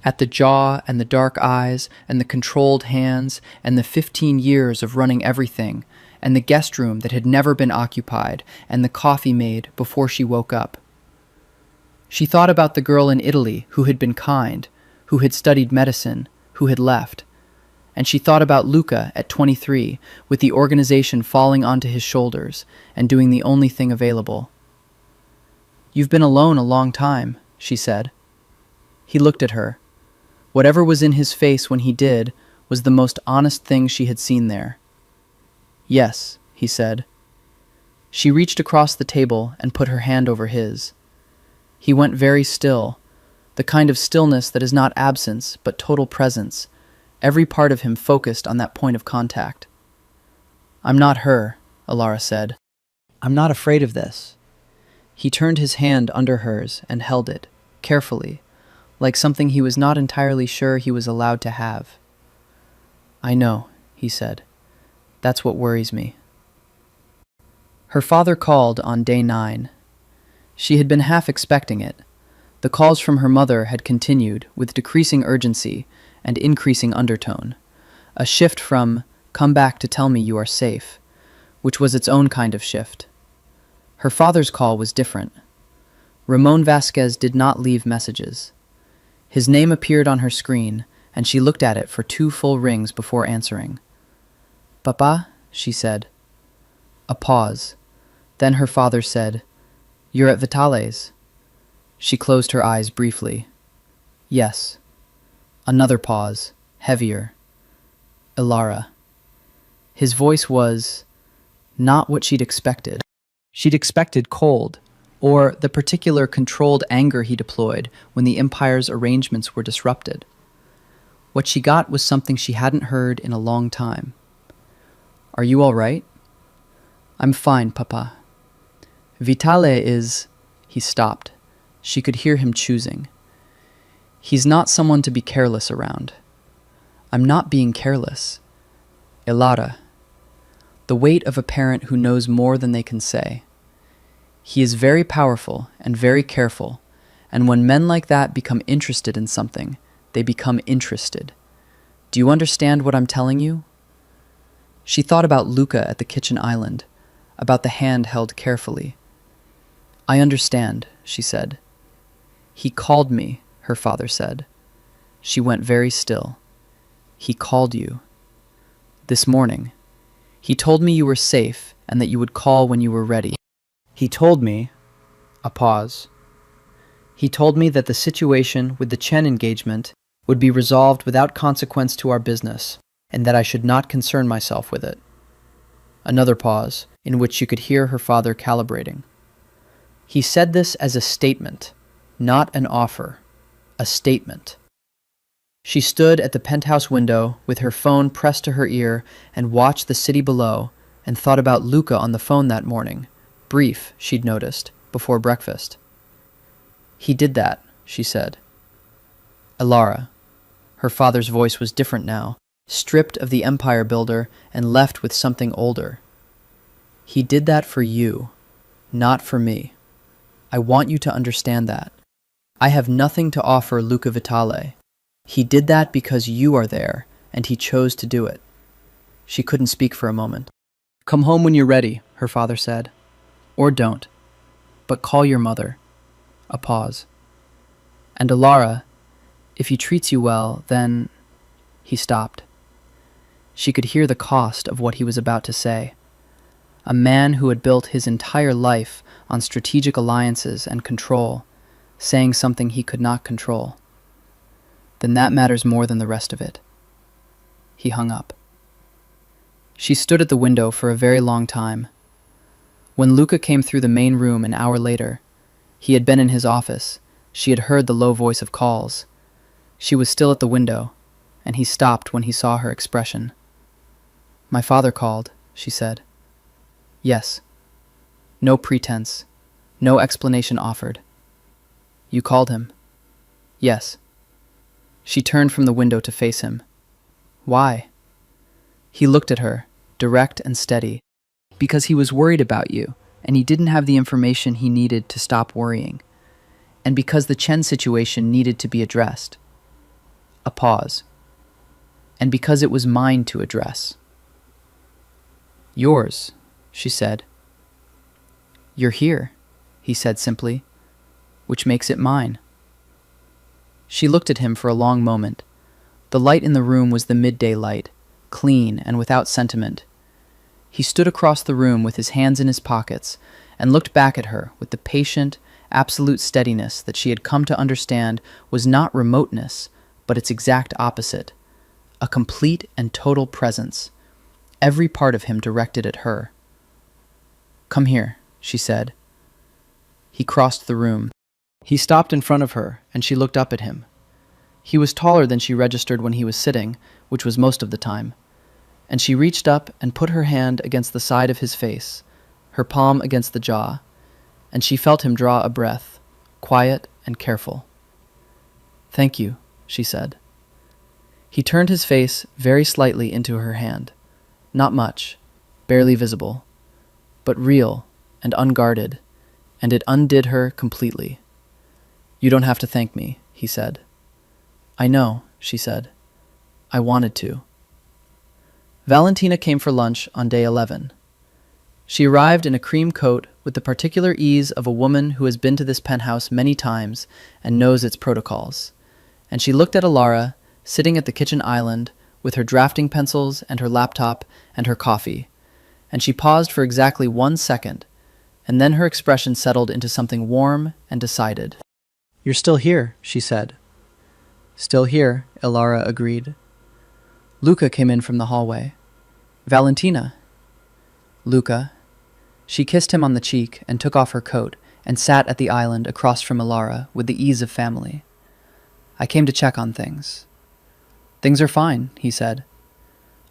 At the jaw and the dark eyes and the controlled hands and the 15 years of running everything and the guest room that had never been occupied and the coffee made before she woke up. She thought about the girl in Italy who had been kind, who had studied medicine, who had left. And she thought about Luca at 23 with the organization falling onto his shoulders and doing the only thing available. You've been alone a long time, she said. He looked at her. Whatever was in his face when he did was the most honest thing she had seen there. Yes, he said. She reached across the table and put her hand over his. He went very still, the kind of stillness that is not absence but total presence, every part of him focused on that point of contact. I'm not her, Ilara said. I'm not afraid of this. He turned his hand under hers and held it, carefully, like something he was not entirely sure he was allowed to have. I know, he said. That's what worries me. Her father called on day 9. She had been half expecting it. The calls from her mother had continued with decreasing urgency and increasing undertone, a shift from, "Come back to tell me you are safe," which was its own kind of shift. Her father's call was different. Ramon Vasquez did not leave messages. His name appeared on her screen, and she looked at it for 2 full rings before answering. "Papa?" she said. A pause. Then her father said, "You're at Vitale's." She closed her eyes briefly. "Yes." Another pause, heavier. "Ilara." His voice was not what she'd expected. She'd expected cold, or the particular controlled anger he deployed when the Empire's arrangements were disrupted. What she got was something she hadn't heard in a long time. "Are you all right?" "I'm fine, Papa." "Vitale is—" He stopped. She could hear him choosing. "He's not someone to be careless around." "I'm not being careless." "Ilara." The weight of a parent who knows more than they can say. "He is very powerful and very careful, and when men like that become interested in something, they become interested. Do you understand what I'm telling you?" She thought about Luca at the kitchen island, about the hand held carefully. "I understand," she said. "He called me," her father said. She went very still. "He called you." "This morning. He told me you were safe and that you would call when you were ready. He told me—" A pause. "He told me that the situation with the Chen engagement would be resolved without consequence to our business, and that I should not concern myself with it." Another pause, in which she could hear her father calibrating. "He said this as a statement, not an offer. A statement." She stood at the penthouse window with her phone pressed to her ear and watched the city below and thought about Luca on the phone that morning, brief, she'd noticed, before breakfast. "He did that," she said. "Ilara." Her father's voice was different now, stripped of the empire builder and left with something older. "He did that for you, not for me. I want you to understand that. I have nothing to offer Luca Vitale. He did that because you are there, and he chose to do it." She couldn't speak for a moment. "Come home when you're ready," her father said. "Or don't. But call your mother." A pause. "And Ilara, if he treats you well, then—" He stopped. She could hear the cost of what he was about to say. A man who had built his entire life on strategic alliances and control, saying something he could not control. Then that matters more than the rest of it. He hung up. She stood at the window for a very long time. When Luca came through the main room an hour later, he had been in his office. She had heard the low voice of calls. She was still at the window, and he stopped when he saw her expression. "My father called," she said. "Yes." No pretense, no explanation offered. "You called him?" "Yes." She turned from the window to face him. "Why?" He looked at her, direct and steady. "Because he was worried about you, and he didn't have the information he needed to stop worrying. And because the Chen situation needed to be addressed." A pause. "And because it was mine to address." "Yours," she said. "You're here," he said simply, "which makes it mine." She looked at him for a long moment. The light in the room was the midday light, clean and without sentiment. He stood across the room with his hands in his pockets and looked back at her with the patient, absolute steadiness that she had come to understand was not remoteness, but its exact opposite, a complete and total presence, every part of him directed at her. "Come here," she said. He crossed the room. He stopped in front of her, and she looked up at him. He was taller than she registered when he was sitting, which was most of the time, and she reached up and put her hand against the side of his face, her palm against the jaw, and she felt him draw a breath, quiet and careful. "Thank you," she said. He turned his face very slightly into her hand, not much, barely visible, but real and unguarded, and it undid her completely. You don't have to thank me, he said. I know, she said. I wanted to. Valentina came for lunch on day 11. She arrived in a cream coat with the particular ease of a woman who has been to this penthouse many times and knows its protocols. And she looked at Alara, sitting at the kitchen island, with her drafting pencils and her laptop and her coffee, and she paused for exactly 1 second, and then her expression settled into something warm and decided. You're still here, she said. Still here, Alara agreed. Luca came in from the hallway. Valentina. Luca. She kissed him on the cheek and took off her coat and sat at the island across from Alara with the ease of family. I came to check on things. Things are fine, he said.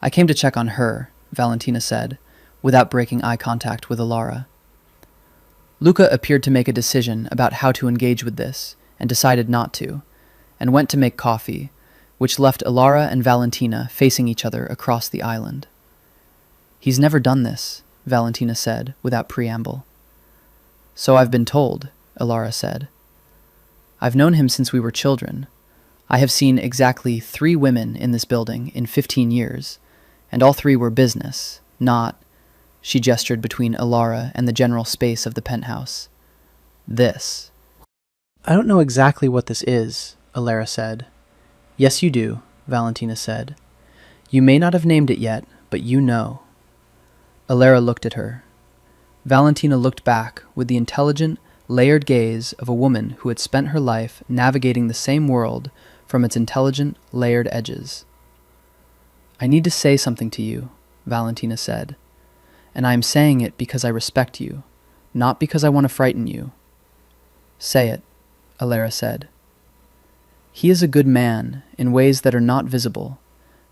I came to check on her, Valentina said, without breaking eye contact with Alara. Luca appeared to make a decision about how to engage with this, and decided not to, and went to make coffee, which left Alara and Valentina facing each other across the island. He's never done this, Valentina said, without preamble. So I've been told, Alara said. I've known him since we were children. I have seen exactly 3 women in this building in 15 years, and all 3 were business, not, she gestured between Alara and the general space of the penthouse, this. I don't know exactly what this is, Alara said. Yes, you do, Valentina said. You may not have named it yet, but you know. Alara looked at her. Valentina looked back with the intelligent, layered gaze of a woman who had spent her life navigating the same world from its intelligent, layered edges. I need to say something to you, Valentina said, and I am saying it because I respect you, not because I want to frighten you. Say it, Alara said. He is a good man in ways that are not visible,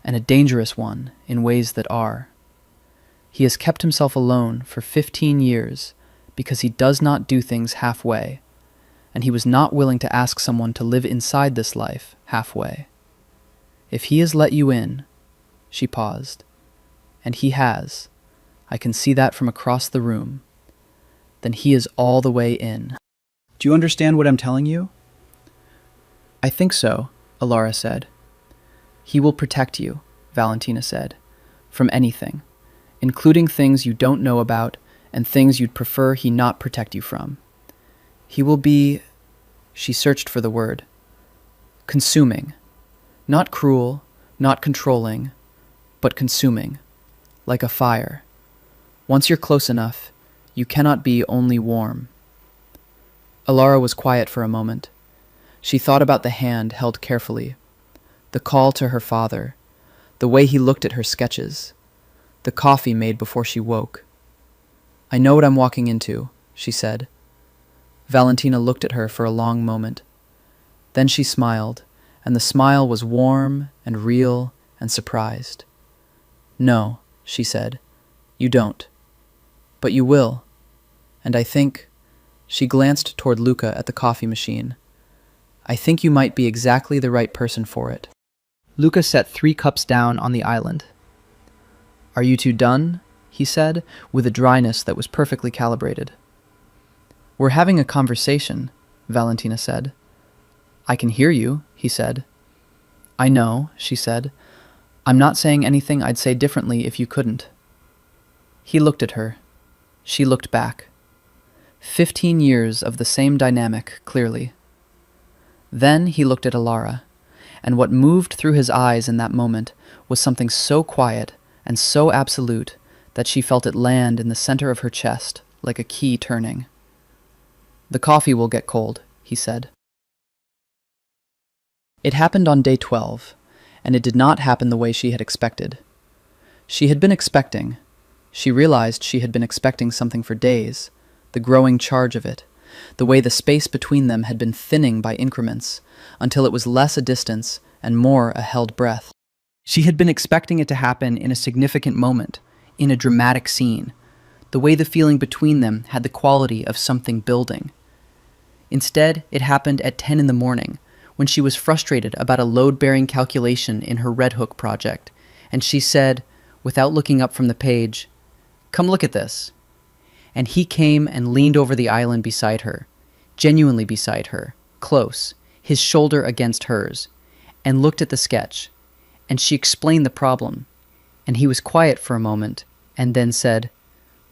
and a dangerous one in ways that are. He has kept himself alone for 15 years because he does not do things halfway, and he was not willing to ask someone to live inside this life halfway. If he has let you in, she paused, and he has, I can see that from across the room, then he is all the way in. Do you understand what I'm telling you? I think so, Alara said. He will protect you, Valentina said, from anything, including things you don't know about and things you'd prefer he not protect you from. He will be, she searched for the word, consuming. Not cruel, not controlling, but consuming, like a fire. Once you're close enough, you cannot be only warm. Alara was quiet for a moment. She thought about the hand held carefully, the call to her father, the way he looked at her sketches, the coffee made before she woke. I know what I'm walking into, she said. Valentina looked at her for a long moment. Then she smiled, and the smile was warm and real and surprised. No, she said, you don't. But you will. And I think, she glanced toward Luca at the coffee machine, I think you might be exactly the right person for it. Luca set 3 cups down on the island. Are you two done? He said, with a dryness that was perfectly calibrated. We're having a conversation, Valentina said. I can hear you, he said. I know, she said. I'm not saying anything I'd say differently if you couldn't. He looked at her. She looked back. 15 years of the same dynamic, clearly. Then he looked at Alara, and what moved through his eyes in that moment was something so quiet and so absolute that she felt it land in the center of her chest like a key turning. The coffee will get cold, he said. It happened on day 12, and it did not happen the way she had expected. She had been expecting. She realized she had been expecting something for days, the growing charge of it, the way the space between them had been thinning by increments, until it was less a distance and more a held breath. She had been expecting it to happen in a significant moment, in a dramatic scene, the way the feeling between them had the quality of something building. Instead, it happened at 10 in the morning, when she was frustrated about a load-bearing calculation in her Red Hook project, and she said, without looking up from the page, "Come look at this." And he came and leaned over the island beside her, genuinely beside her, close, his shoulder against hers, and looked at the sketch, and she explained the problem, and he was quiet for a moment, and then said,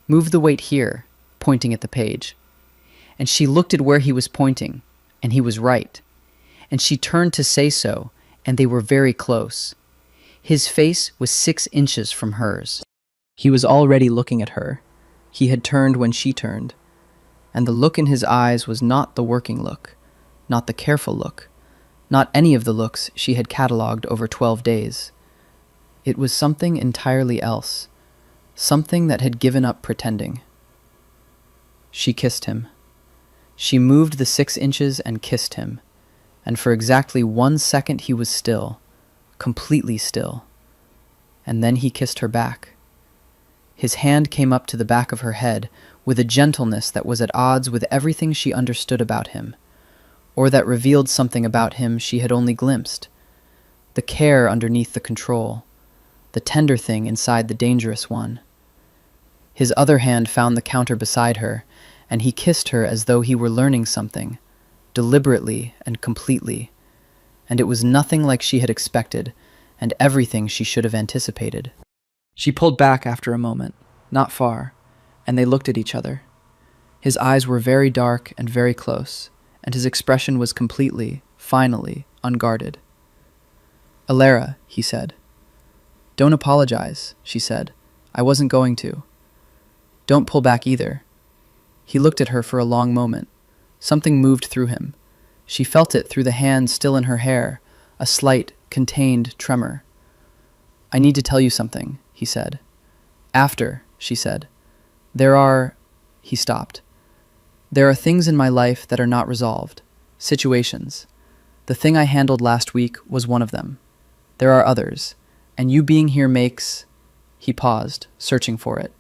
"Move the weight here," pointing at the page. And she looked at where he was pointing, and he was right. And she turned to say so, and they were very close. His face was 6 inches from hers. He was already looking at her. He had turned when she turned. And the look in his eyes was not the working look, not the careful look, not any of the looks she had catalogued over 12 days. It was something entirely else, something that had given up pretending. She kissed him. She moved the 6 inches and kissed him, and for exactly 1 second he was still, completely still. And then he kissed her back. His hand came up to the back of her head with a gentleness that was at odds with everything she understood about him, or that revealed something about him she had only glimpsed. The care underneath the control, the tender thing inside the dangerous one. His other hand found the counter beside her, and he kissed her as though he were learning something, deliberately and completely, and it was nothing like she had expected, and everything she should have anticipated. She pulled back after a moment, not far, and they looked at each other. His eyes were very dark and very close, and his expression was completely, finally, unguarded. "Alara," he said. "Don't apologize," she said. "I wasn't going to." "Don't pull back either." He looked at her for a long moment. Something moved through him. She felt it through the hand still in her hair, a slight, contained tremor. "I need to tell you something," he said. "After," she said. He stopped. "There are things in my life that are not resolved. Situations. The thing I handled last week was one of them. There are others, and you being here makes..." He paused, searching for it,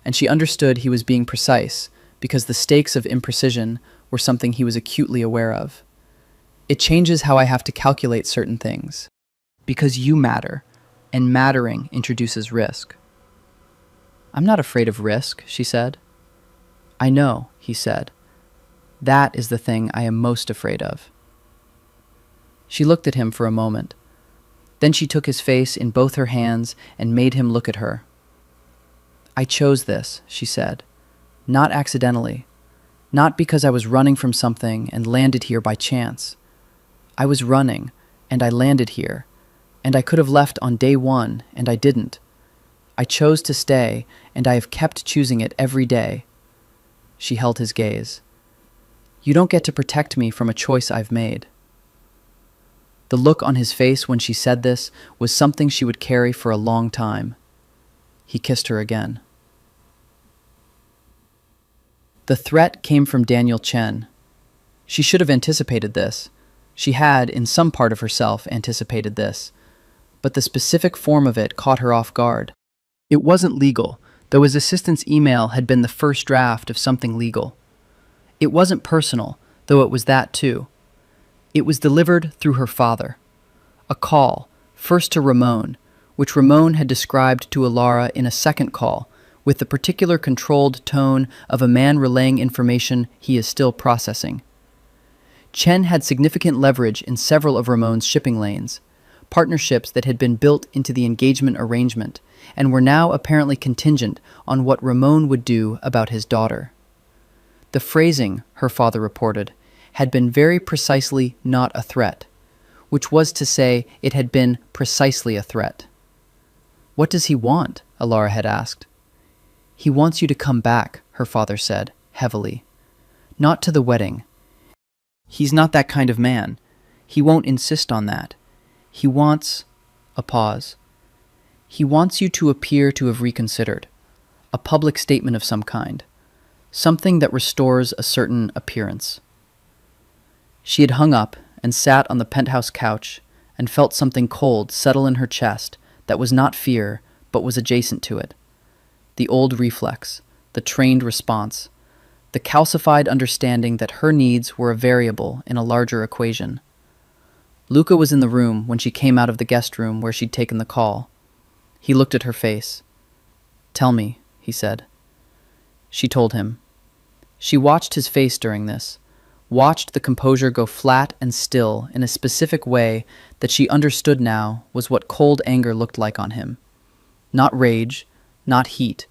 and she understood he was being precise because the stakes of imprecision were something he was acutely aware of. "It changes how I have to calculate certain things. Because you matter, and mattering introduces risk." "I'm not afraid of risk," she said. "I know," he said. "That is the thing I am most afraid of." She looked at him for a moment. Then she took his face in both her hands and made him look at her. "I chose this," she said, "not accidentally, not because I was running from something and landed here by chance. I was running, and I landed here, and I could have left on day one, and I didn't. I chose to stay, and I have kept choosing it every day." She held his gaze. "You don't get to protect me from a choice I've made." The look on his face when she said this was something she would carry for a long time. He kissed her again. The threat came from Daniel Chen. She should have anticipated this. She had, in some part of herself, anticipated this. But the specific form of it caught her off guard. It wasn't legal, though his assistant's email had been the first draft of something legal. It wasn't personal, though it was that too. It was delivered through her father. A call, first to Ramon, which Ramon had described to Alara in a second call, with the particular controlled tone of a man relaying information he is still processing. Chen had significant leverage in several of Ramon's shipping lanes, partnerships that had been built into the engagement arrangement, and were now apparently contingent on what Ramon would do about his daughter. The phrasing, her father reported, had been very precisely not a threat, which was to say it had been precisely a threat. "What does he want?" Alara had asked. "He wants you to come back," her father said, heavily. "Not to the wedding. He's not that kind of man. He won't insist on that. He wants..." A pause. "He wants you to appear to have reconsidered. A public statement of some kind. Something that restores a certain appearance." She had hung up and sat on the penthouse couch and felt something cold settle in her chest that was not fear, but was adjacent to it. The old reflex, the trained response, the calcified understanding that her needs were a variable in a larger equation. Luca was in the room when she came out of the guest room where she'd taken the call. He looked at her face. "Tell me," he said. She told him. She watched his face during this, watched the composure go flat and still in a specific way that she understood now was what cold anger looked like on him. Not rage, not heat,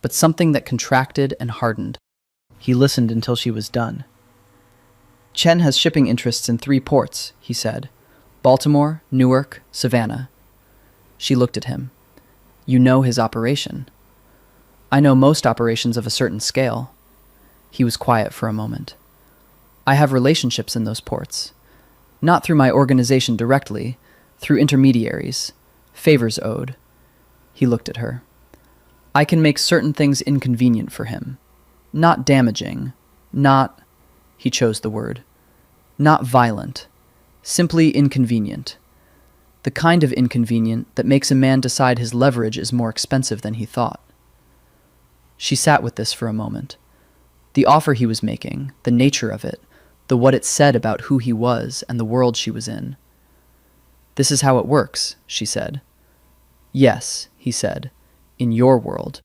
but something that contracted and hardened. He listened until she was done. Chen has shipping interests in 3 ports, he said. Baltimore, Newark, Savannah. She looked at him. You know his operation. I know most operations of a certain scale. He was quiet for a moment. I have relationships in those ports. Not through my organization directly, through intermediaries. Favors owed. He looked at her. I can make certain things inconvenient for him. Not damaging. Not, he chose the word, not violent. Simply inconvenient. The kind of inconvenient that makes a man decide his leverage is more expensive than he thought. She sat with this for a moment. The offer he was making, the nature of it, the what it said about who he was and the world she was in. This is how it works, she said. Yes, he said, in your world.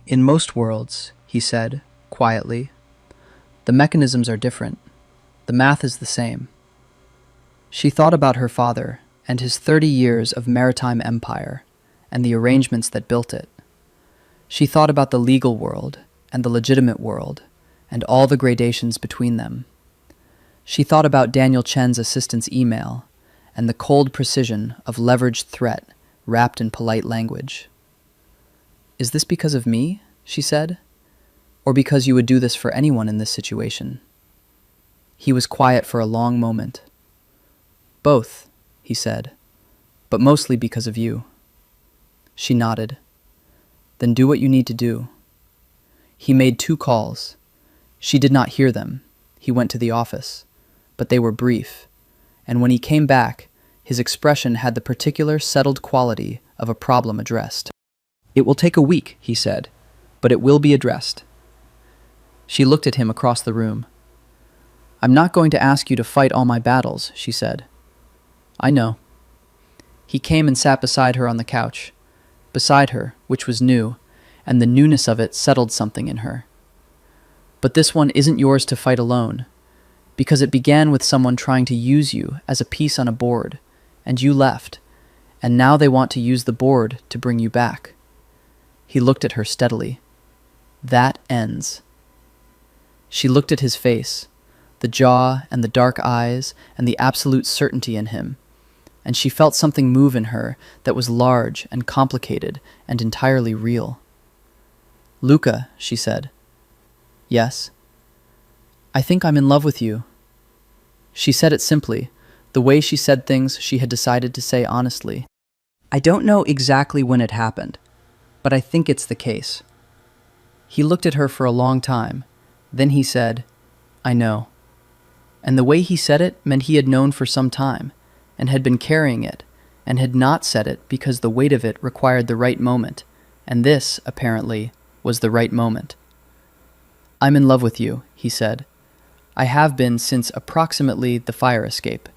In most worlds, he said, quietly, the mechanisms are different. The math is the same. She thought about her father and his 30 years of maritime empire and the arrangements that built it. She thought about the legal world and the legitimate world and all the gradations between them. She thought about Daniel Chen's assistant's email and the cold precision of leveraged threat wrapped in polite language. Is this because of me? She said. Or because you would do this for anyone in this situation? He was quiet for a long moment. Both, he said, but mostly because of you. She nodded. Then do what you need to do. He made 2 calls. She did not hear them. He went to the office, but they were brief, and when he came back, his expression had the particular settled quality of a problem addressed. It will take a week, he said, but it will be addressed. She looked at him across the room. I'm not going to ask you to fight all my battles, she said. I know. He came and sat beside her on the couch, beside her, which was new, and the newness of it settled something in her. But this one isn't yours to fight alone, because it began with someone trying to use you as a piece on a board, and you left, and now they want to use the board to bring you back. He looked at her steadily. That ends. She looked at his face, the jaw and the dark eyes and the absolute certainty in him, and she felt something move in her that was large and complicated and entirely real. Luca, she said. Yes. I think I'm in love with you. She said it simply, the way she said things she had decided to say honestly. I don't know exactly when it happened, but I think it's the case. He looked at her for a long time. Then he said, I know. And the way he said it meant he had known for some time, and had been carrying it, and had not said it because the weight of it required the right moment, and this, apparently, was the right moment. I'm in love with you, he said. I have been since approximately the fire escape.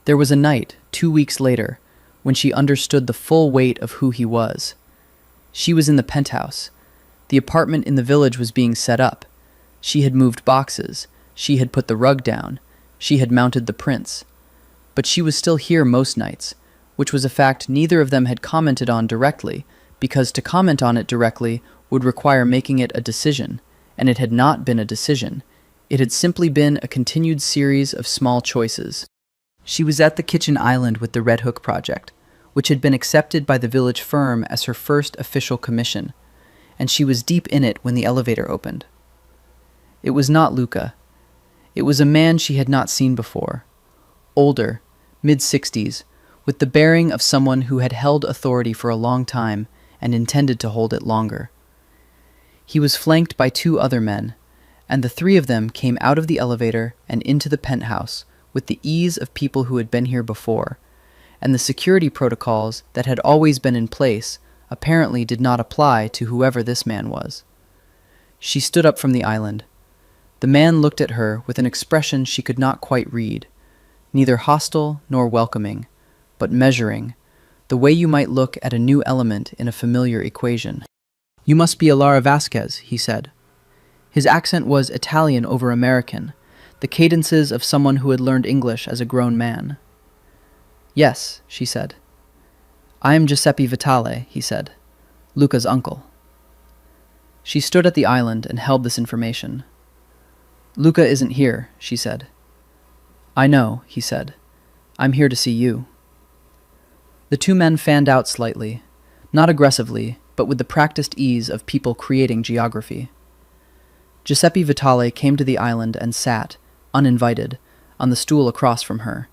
There was a night, 2 weeks later, when she understood the full weight of who he was. She was in the penthouse. The apartment in the village was being set up. She had moved boxes. She had put the rug down. She had mounted the prints. But she was still here most nights, which was a fact neither of them had commented on directly, because to comment on it directly would require making it a decision, and it had not been a decision. It had simply been a continued series of small choices. She was at the kitchen island with the Red Hook project, which had been accepted by the village firm as her first official commission, and she was deep in it when the elevator opened. It was not Luca. It was a man she had not seen before. Older, mid-60s, with the bearing of someone who had held authority for a long time and intended to hold it longer. He was flanked by 2 other men, and the 3 of them came out of the elevator and into the penthouse with the ease of people who had been here before, and the security protocols that had always been in place apparently did not apply to whoever this man was. She stood up from the island. The man looked at her with an expression she could not quite read, neither hostile nor welcoming, but measuring, the way you might look at a new element in a familiar equation. You must be Alara Vasquez, he said. His accent was Italian over American, the cadences of someone who had learned English as a grown man. "Yes," she said. "I am Giuseppe Vitale," he said, "Luca's uncle." She stood at the island and held this information. "Luca isn't here," she said. "I know," he said. "I'm here to see you." The two men fanned out slightly, not aggressively, but with the practiced ease of people creating geography. Giuseppe Vitale came to the island and sat, uninvited, on the stool across from her,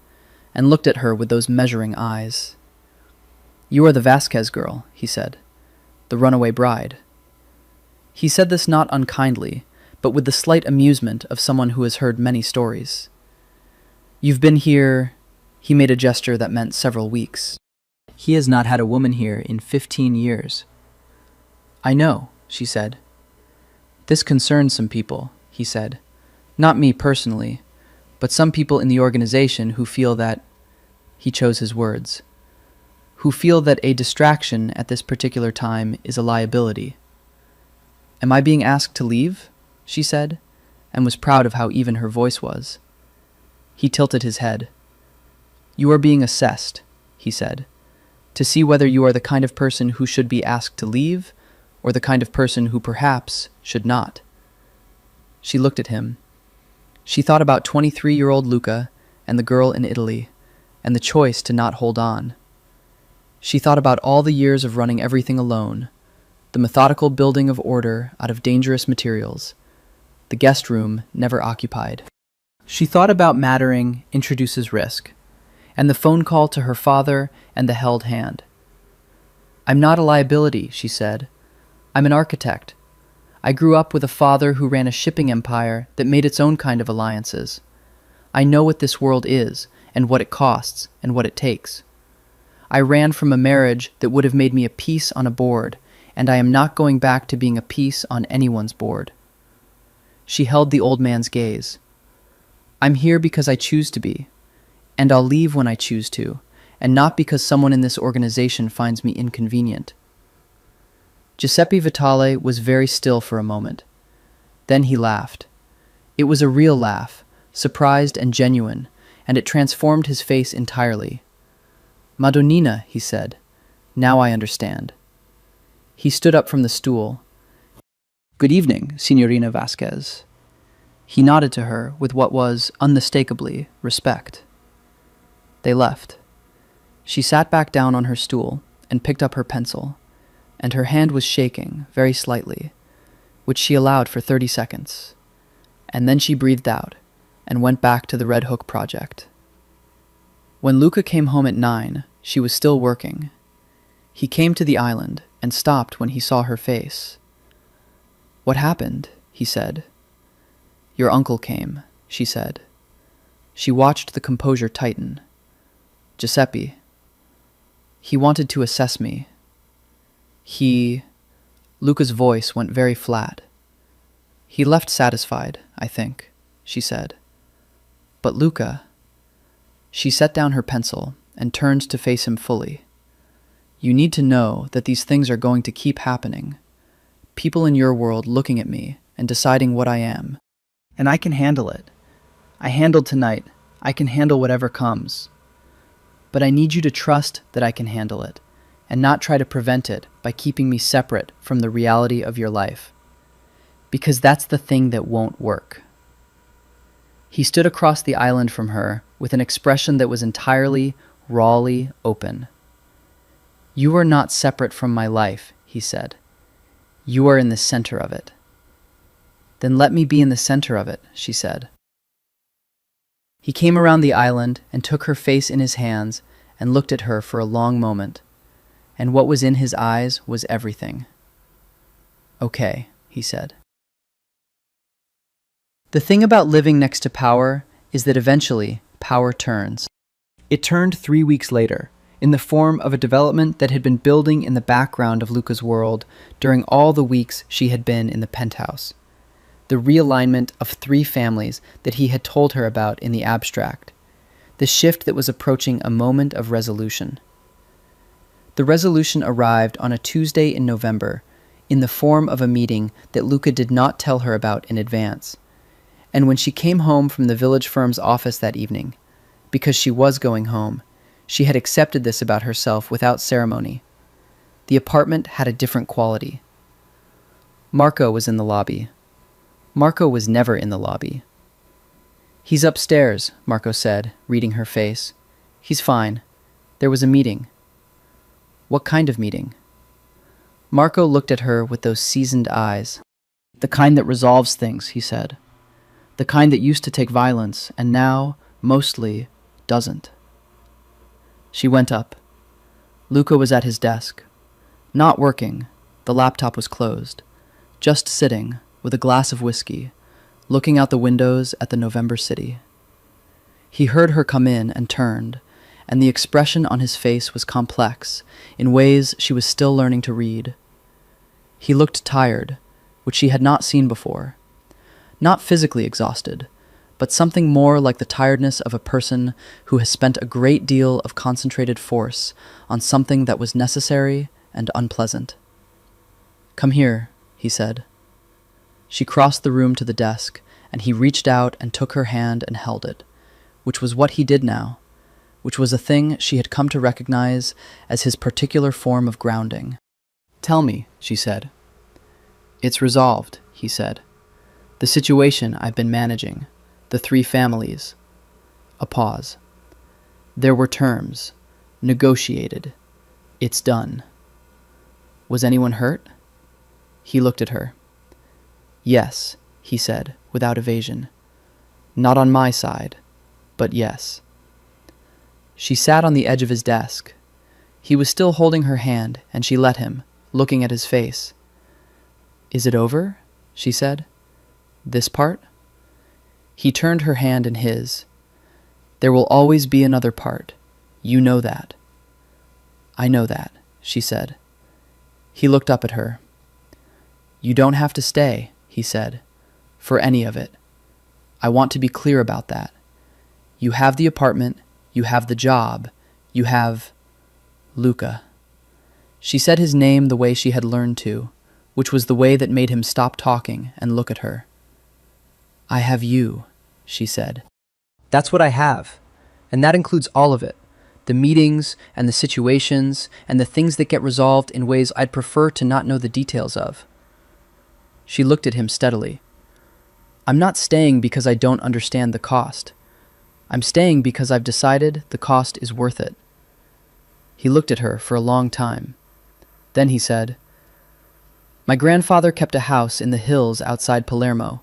and looked at her with those measuring eyes. "You are the Vasquez girl," he said, "the runaway bride." He said this not unkindly, but with the slight amusement of someone who has heard many stories. "You've been here—" He made a gesture that meant several weeks. "He has not had a woman here in 15 years. "I know," she said. "This concerns some people," he said. "Not me personally, but some people in the organization who feel that—" he chose his words— "who feel that a distraction at this particular time is a liability." "Am I being asked to leave?" she said, and was proud of how even her voice was. He tilted his head. "You are being assessed," he said, "to see whether you are the kind of person who should be asked to leave, or the kind of person who perhaps should not." She looked at him. She thought about 23-year-old Luca and the girl in Italy, and the choice to not hold on. She thought about all the years of running everything alone, the methodical building of order out of dangerous materials, the guest room never occupied. She thought about mattering introduces risk, and the phone call to her father and the held hand. "I'm not a liability," she said. "I'm an architect. I grew up with a father who ran a shipping empire that made its own kind of alliances. I know what this world is, and what it costs, and what it takes. I ran from a marriage that would have made me a piece on a board, and I am not going back to being a piece on anyone's board." She held the old man's gaze. "I'm here because I choose to be, and I'll leave when I choose to, and not because someone in this organization finds me inconvenient." Giuseppe Vitale was very still for a moment. Then he laughed. It was a real laugh, surprised and genuine, and it transformed his face entirely. "Madonnina," he said, "now I understand." He stood up from the stool. "Good evening, Signorina Vasquez." He nodded to her with what was, unmistakably, respect. They left. She sat back down on her stool and picked up her pencil, and her hand was shaking, very slightly, which she allowed for 30 seconds. And then she breathed out and went back to the Red Hook project. When Luca came home at 9, she was still working. He came to the island and stopped when he saw her face. "What happened?" he said. "Your uncle came," she said. She watched the composure tighten. "Giuseppe. He wanted to assess me. Luca's voice went very flat. "He left satisfied, I think," she said. "But Luca—" She set down her pencil and turned to face him fully. "You need to know that these things are going to keep happening. People in your world looking at me and deciding what I am. And I can handle it. I handled tonight. I can handle whatever comes. But I need you to trust that I can handle it, and not try to prevent it by keeping me separate from the reality of your life. Because that's the thing that won't work." He stood across the island from her with an expression that was entirely, rawly open. "You are not separate from my life," he said. "You are in the center of it." "Then let me be in the center of it," she said. He came around the island and took her face in his hands and looked at her for a long moment, and what was in his eyes was everything. "Okay," he said. The thing about living next to power is that eventually power turns. It turned 3 weeks later, in the form of a development that had been building in the background of Luca's world during all the weeks she had been in the penthouse. The realignment of 3 families that he had told her about in the abstract. The shift that was approaching a moment of resolution. The resolution arrived on a Tuesday in November, in the form of a meeting that Luca did not tell her about in advance, And when she came home from the village firm's office that evening, because she was going home, she had accepted this about herself without ceremony. The apartment had a different quality. Marco was in the lobby. Marco was never in the lobby. "He's upstairs," Marco said, reading her face. "He's fine. There was a meeting." "What kind of meeting?" Marco looked at her with those seasoned eyes. "The kind that resolves things," he said. "The kind that used to take violence, and now, mostly, doesn't." She went up. Luca was at his desk. Not working. The laptop was closed. Just sitting, with a glass of whiskey, looking out the windows at the November city. He heard her come in and turned, and the expression on his face was complex, in ways she was still learning to read. He looked tired, which she had not seen before. Not physically exhausted, but something more like the tiredness of a person who has spent a great deal of concentrated force on something that was necessary and unpleasant. "Come here," he said. She crossed the room to the desk, and he reached out and took her hand and held it, which was what he did now, which was a thing she had come to recognize as his particular form of grounding. "Tell me," she said. "It's resolved," he said. "The situation I've been managing, the 3 families." A pause. "There were terms, negotiated. It's done." "Was anyone hurt?" He looked at her. "Yes," he said, without evasion. "Not on my side, but yes." She sat on the edge of his desk. He was still holding her hand, and she let him, looking at his face. "Is it over?" she said. "This part?" He turned her hand in his. "There will always be another part. You know that." "I know that," she said. He looked up at her. "You don't have to stay," he said, "for any of it. I want to be clear about that. You have the apartment, you have the job, you have Luca." She said his name the way she had learned to, which was the way that made him stop talking and look at her. "I have you," she said. "That's what I have, and that includes all of it. The meetings and the situations and the things that get resolved in ways I'd prefer to not know the details of." She looked at him steadily. "I'm not staying because I don't understand the cost. I'm staying because I've decided the cost is worth it." He looked at her for a long time. Then he said, "My grandfather kept a house in the hills outside Palermo.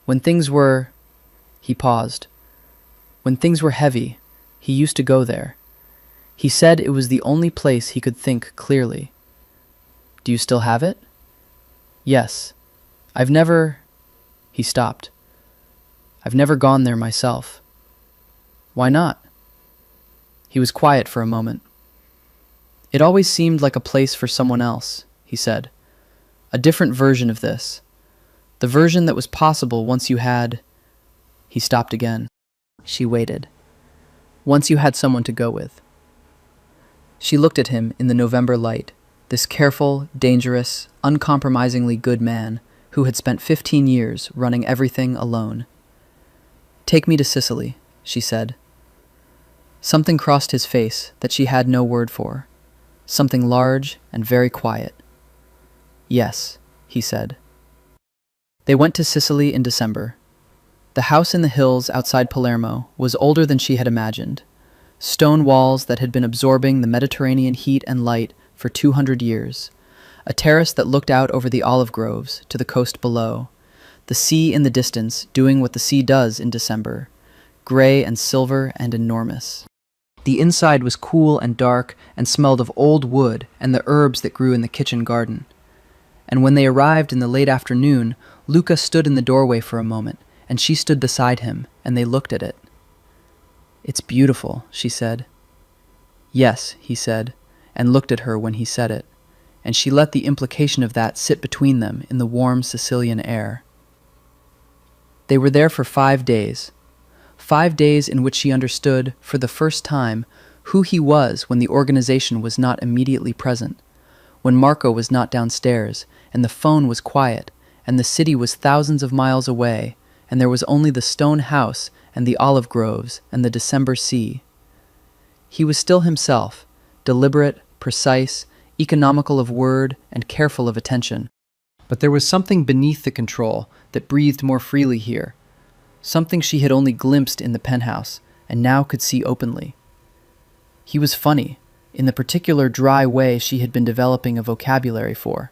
When things were—" He paused. "When things were heavy, he used to go there. He said it was the only place he could think clearly." "Do you still have it?" "Yes. I've never—" He stopped. "I've never gone there myself." "Why not?" He was quiet for a moment. "It always seemed like a place for someone else," he said. "A different version of this. The version that was possible once you had—" He stopped again. She waited. "Once you had someone to go with." She looked at him in the November light, this careful, dangerous, uncompromisingly good man who had spent 15 years running everything alone. "Take me to Sicily," she said. Something crossed his face that she had no word for, something large and very quiet. "Yes," he said. They went to Sicily in December. The house in the hills outside Palermo was older than she had imagined. Stone walls that had been absorbing the Mediterranean heat and light for 200 years. A terrace that looked out over the olive groves to the coast below. The sea in the distance doing what the sea does in December, gray and silver and enormous. The inside was cool and dark and smelled of old wood and the herbs that grew in the kitchen garden. And when they arrived in the late afternoon, Luca stood in the doorway for a moment, and she stood beside him, and they looked at it. "It's beautiful," she said. "Yes," he said, and looked at her when he said it, and she let the implication of that sit between them in the warm Sicilian air. They were there for 5 days. 5 days in which she understood, for the first time, who he was when the organization was not immediately present, when Marco was not downstairs, and the phone was quiet, and the city was thousands of miles away, and there was only the stone house and the olive groves and the December sea. He was still himself, deliberate, precise, economical of word, and careful of attention. But there was something beneath the control that breathed more freely here, something she had only glimpsed in the penthouse and now could see openly. He was funny, in the particular dry way she had been developing a vocabulary for.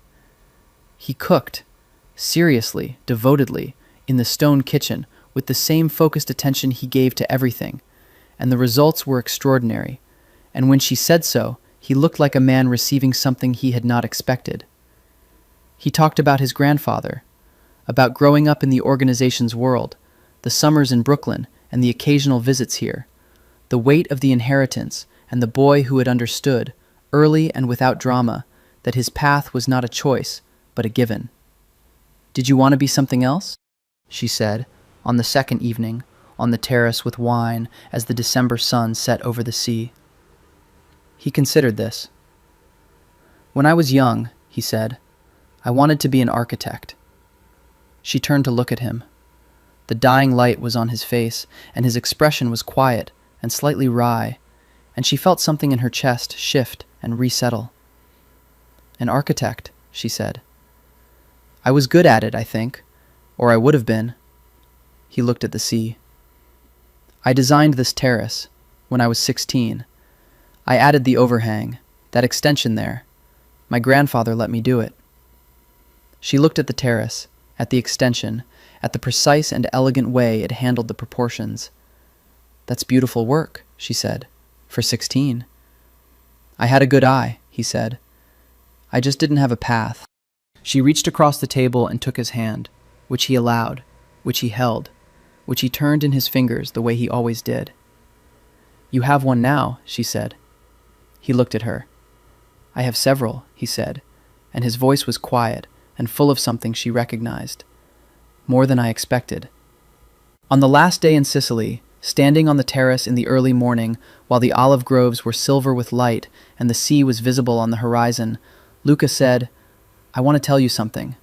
He cooked, seriously, devotedly, in the stone kitchen, with the same focused attention he gave to everything, and the results were extraordinary, and when she said so, he looked like a man receiving something he had not expected. He talked about his grandfather, about growing up in the organization's world, the summers in Brooklyn and the occasional visits here, the weight of the inheritance and the boy who had understood, early and without drama, that his path was not a choice, but a given. "Did you want to be something else?" she said, on the second evening, on the terrace with wine as the December sun set over the sea. He considered this. "When I was young," he said, "I wanted to be an architect." She turned to look at him. The dying light was on his face, and his expression was quiet and slightly wry, and she felt something in her chest shift and resettle. "An architect," she said. "I was good at it, I think, or I would have been." He looked at the sea. "I designed this terrace when I was 16. I added the overhang, that extension there. My grandfather let me do it." She looked at the terrace, at the extension, at the precise and elegant way it handled the proportions. "That's beautiful work," she said, "for 16. "I had a good eye," he said. "I just didn't have a path." She reached across the table and took his hand, which he allowed, which he held, which he turned in his fingers the way he always did. "You have one now," she said. He looked at her. "I have several," he said, and his voice was quiet and full of something she recognized. "More than I expected." On the last day in Sicily, standing on the terrace in the early morning, while the olive groves were silver with light and the sea was visible on the horizon, Luca said, "I want to tell you something."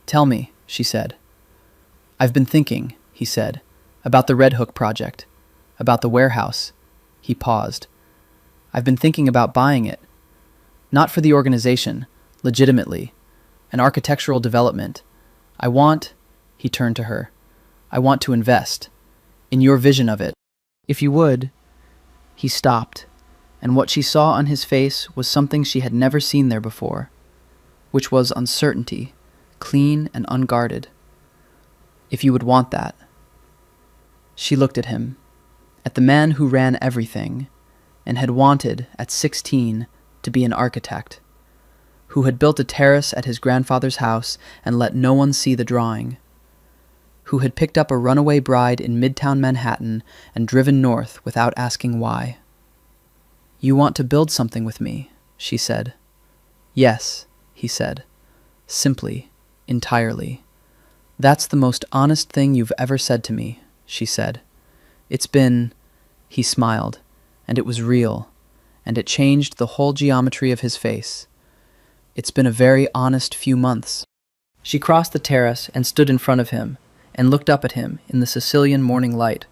"Tell me," she said. "I've been thinking," he said, "about the Red Hook project, about the warehouse." He paused. "I've been thinking about buying it. Not for the organization, legitimately. An architectural development. I want," he turned to her, "I want to invest. In your vision of it. If you would." He stopped, and what she saw on his face was something she had never seen there before, which was uncertainty, clean and unguarded. "If you would want that." She looked at him, at the man who ran everything, and had wanted, at 16, to be an architect, who had built a terrace at his grandfather's house and let no one see the drawing, who had picked up a runaway bride in Midtown Manhattan and driven north without asking why. "You want to build something with me," she said. "Yes," he said, simply, entirely. "That's the most honest thing you've ever said to me," she said. "It's been," he smiled, and it was real, and it changed the whole geometry of his face. "It's been a very honest few months." She crossed the terrace and stood in front of him, and looked up at him in the Sicilian morning light,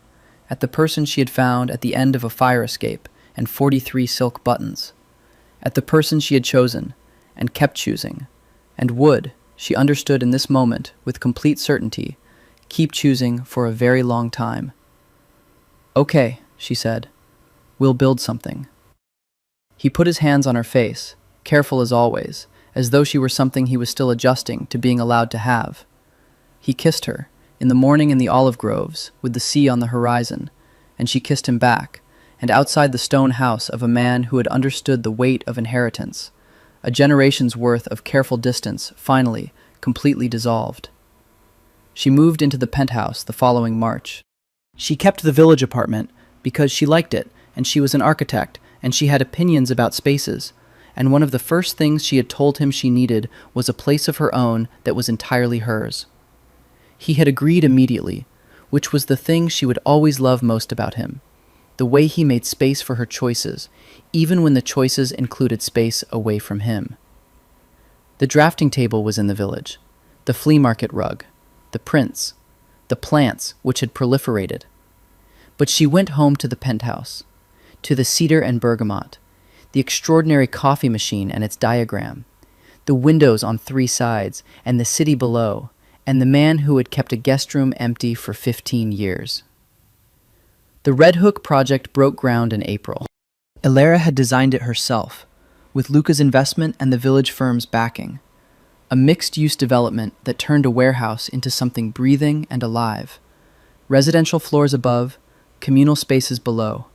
at the person she had found at the end of a fire escape and 43 silk buttons, at the person she had chosen, and kept choosing, and would, she understood in this moment with complete certainty, keep choosing for a very long time. "Okay," she said, "we'll build something." He put his hands on her face, careful as always, as though she were something he was still adjusting to being allowed to have. He kissed her, in the morning in the olive groves, with the sea on the horizon, and she kissed him back, and outside the stone house of a man who had understood the weight of inheritance, a generation's worth of careful distance finally, completely dissolved. She moved into the penthouse the following March. She kept the village apartment because she liked it, and she was an architect, and she had opinions about spaces, and one of the first things she had told him she needed was a place of her own that was entirely hers. He had agreed immediately, which was the thing she would always love most about him, the way he made space for her choices, even when the choices included space away from him. The drafting table was in the village, the flea market rug, the prints, the plants which had proliferated. But she went home to the penthouse, to the cedar and bergamot, the extraordinary coffee machine and its diagram, the windows on 3 sides, and the city below, and the man who had kept a guest room empty for 15 years. The Red Hook project broke ground in April. Elara had designed it herself, with Luca's investment and the village firm's backing, a mixed-use development that turned a warehouse into something breathing and alive. Residential floors above, communal spaces below,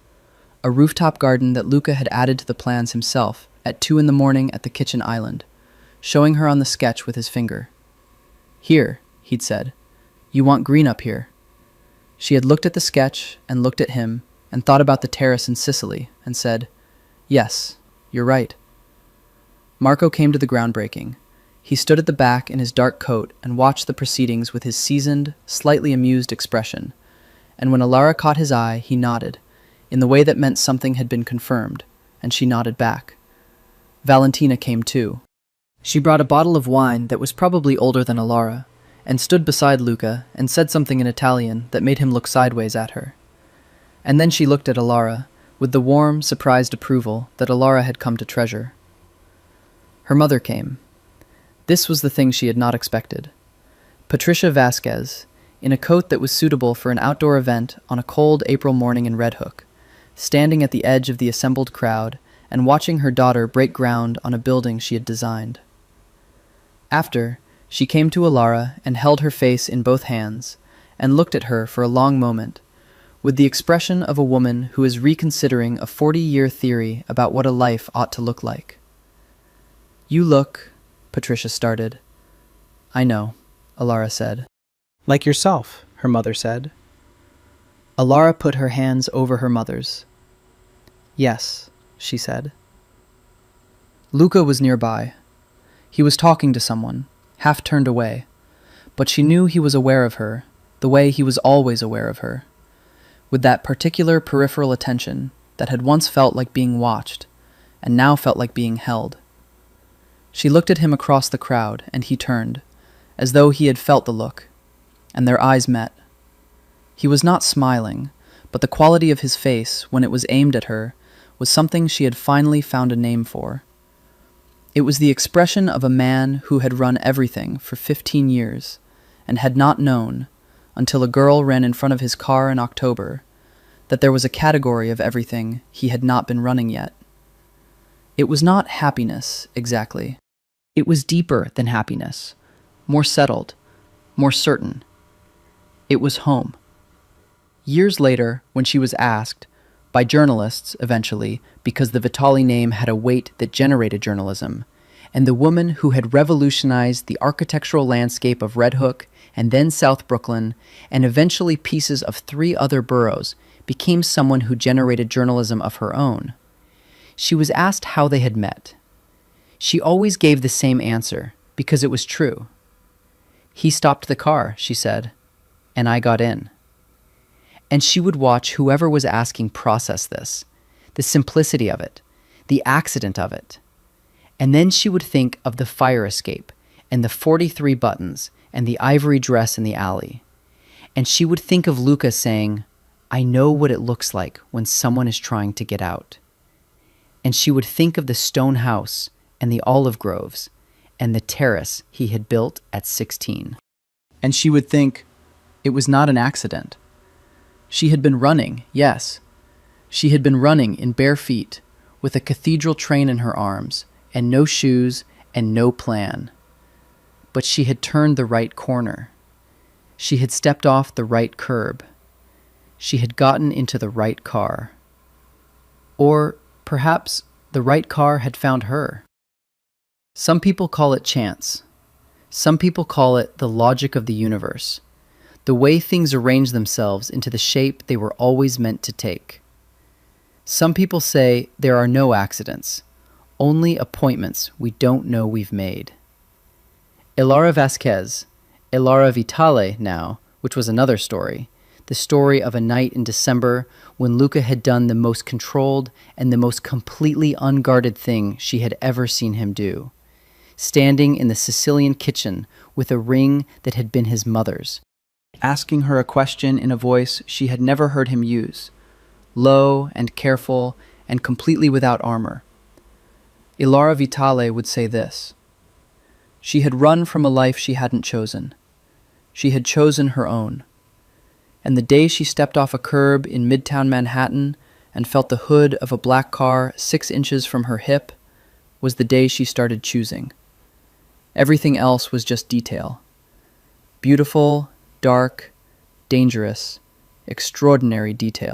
a rooftop garden that Luca had added to the plans himself at 2 in the morning at the kitchen island, showing her on the sketch with his finger. "Here," he'd said, "you want green up here." She had looked at the sketch and looked at him and thought about the terrace in Sicily and said, "Yes, you're right." Marco came to the groundbreaking. He stood at the back in his dark coat and watched the proceedings with his seasoned, slightly amused expression, and when Elara caught his eye, he nodded, in the way that meant something had been confirmed, and she nodded back. Valentina came too. She brought a bottle of wine that was probably older than Elara, and stood beside Luca and said something in Italian that made him look sideways at her. And then she looked at Elara, with the warm, surprised approval that Elara had come to treasure. Her mother came. This was the thing she had not expected. Patricia Vasquez, in a coat that was suitable for an outdoor event on a cold April morning in Red Hook, standing at the edge of the assembled crowd and watching her daughter break ground on a building she had designed. After, she came to Elara and held her face in both hands and looked at her for a long moment, with the expression of a woman who is reconsidering a 40-year theory about what a life ought to look like. "You look," Patricia started. "I know," Elara said. "Like yourself," her mother said. Elara put her hands over her mother's. "Yes," she said. Luca was nearby. He was talking to someone, half turned away, but she knew he was aware of her, the way he was always aware of her, with that particular peripheral attention that had once felt like being watched, and now felt like being held. She looked at him across the crowd, and he turned, as though he had felt the look, and their eyes met. He was not smiling, but the quality of his face, when it was aimed at her, was something she had finally found a name for. It was the expression of a man who had run everything for 15 years, and had not known, until a girl ran in front of his car in October, that there was a category of everything he had not been running yet. It was not happiness, exactly. It was deeper than happiness, more settled, more certain. It was home. Years later, when she was asked, by journalists eventually, because the Vitali name had a weight that generated journalism, and the woman who had revolutionized the architectural landscape of Red Hook and then South Brooklyn, and eventually pieces of 3 other boroughs, became someone who generated journalism of her own. She was asked how they had met. She always gave the same answer, because it was true. "He stopped the car," she said, "and I got in." And she would watch whoever was asking process this, the simplicity of it, the accident of it. And then she would think of the fire escape, and the 43 buttons, and the ivory dress in the alley. And she would think of Luca saying, "I know what it looks like when someone is trying to get out." And she would think of the stone house, and the olive groves, and the terrace he had built at 16. And she would think, it was not an accident. She had been running, yes. She had been running in bare feet, with a cathedral train in her arms, and no shoes, and no plan. But she had turned the right corner. She had stepped off the right curb. She had gotten into the right car. Or perhaps the right car had found her. Some people call it chance. Some people call it the logic of the universe, the way things arrange themselves into the shape they were always meant to take. Some people say there are no accidents, only appointments we don't know we've made. Elara Vasquez, Elara Vitale now, which was another story, the story of a night in December when Luca had done the most controlled and the most completely unguarded thing she had ever seen him do, standing in the Sicilian kitchen with a ring that had been his mother's, asking her a question in a voice she had never heard him use, low and careful and completely without armor. Ilara Vitale would say this: she had run from a life she hadn't chosen. She had chosen her own. And the day she stepped off a curb in Midtown Manhattan and felt the hood of a black car 6 inches from her hip was the day she started choosing. Everything else was just detail. Beautiful, dark, dangerous, extraordinary detail.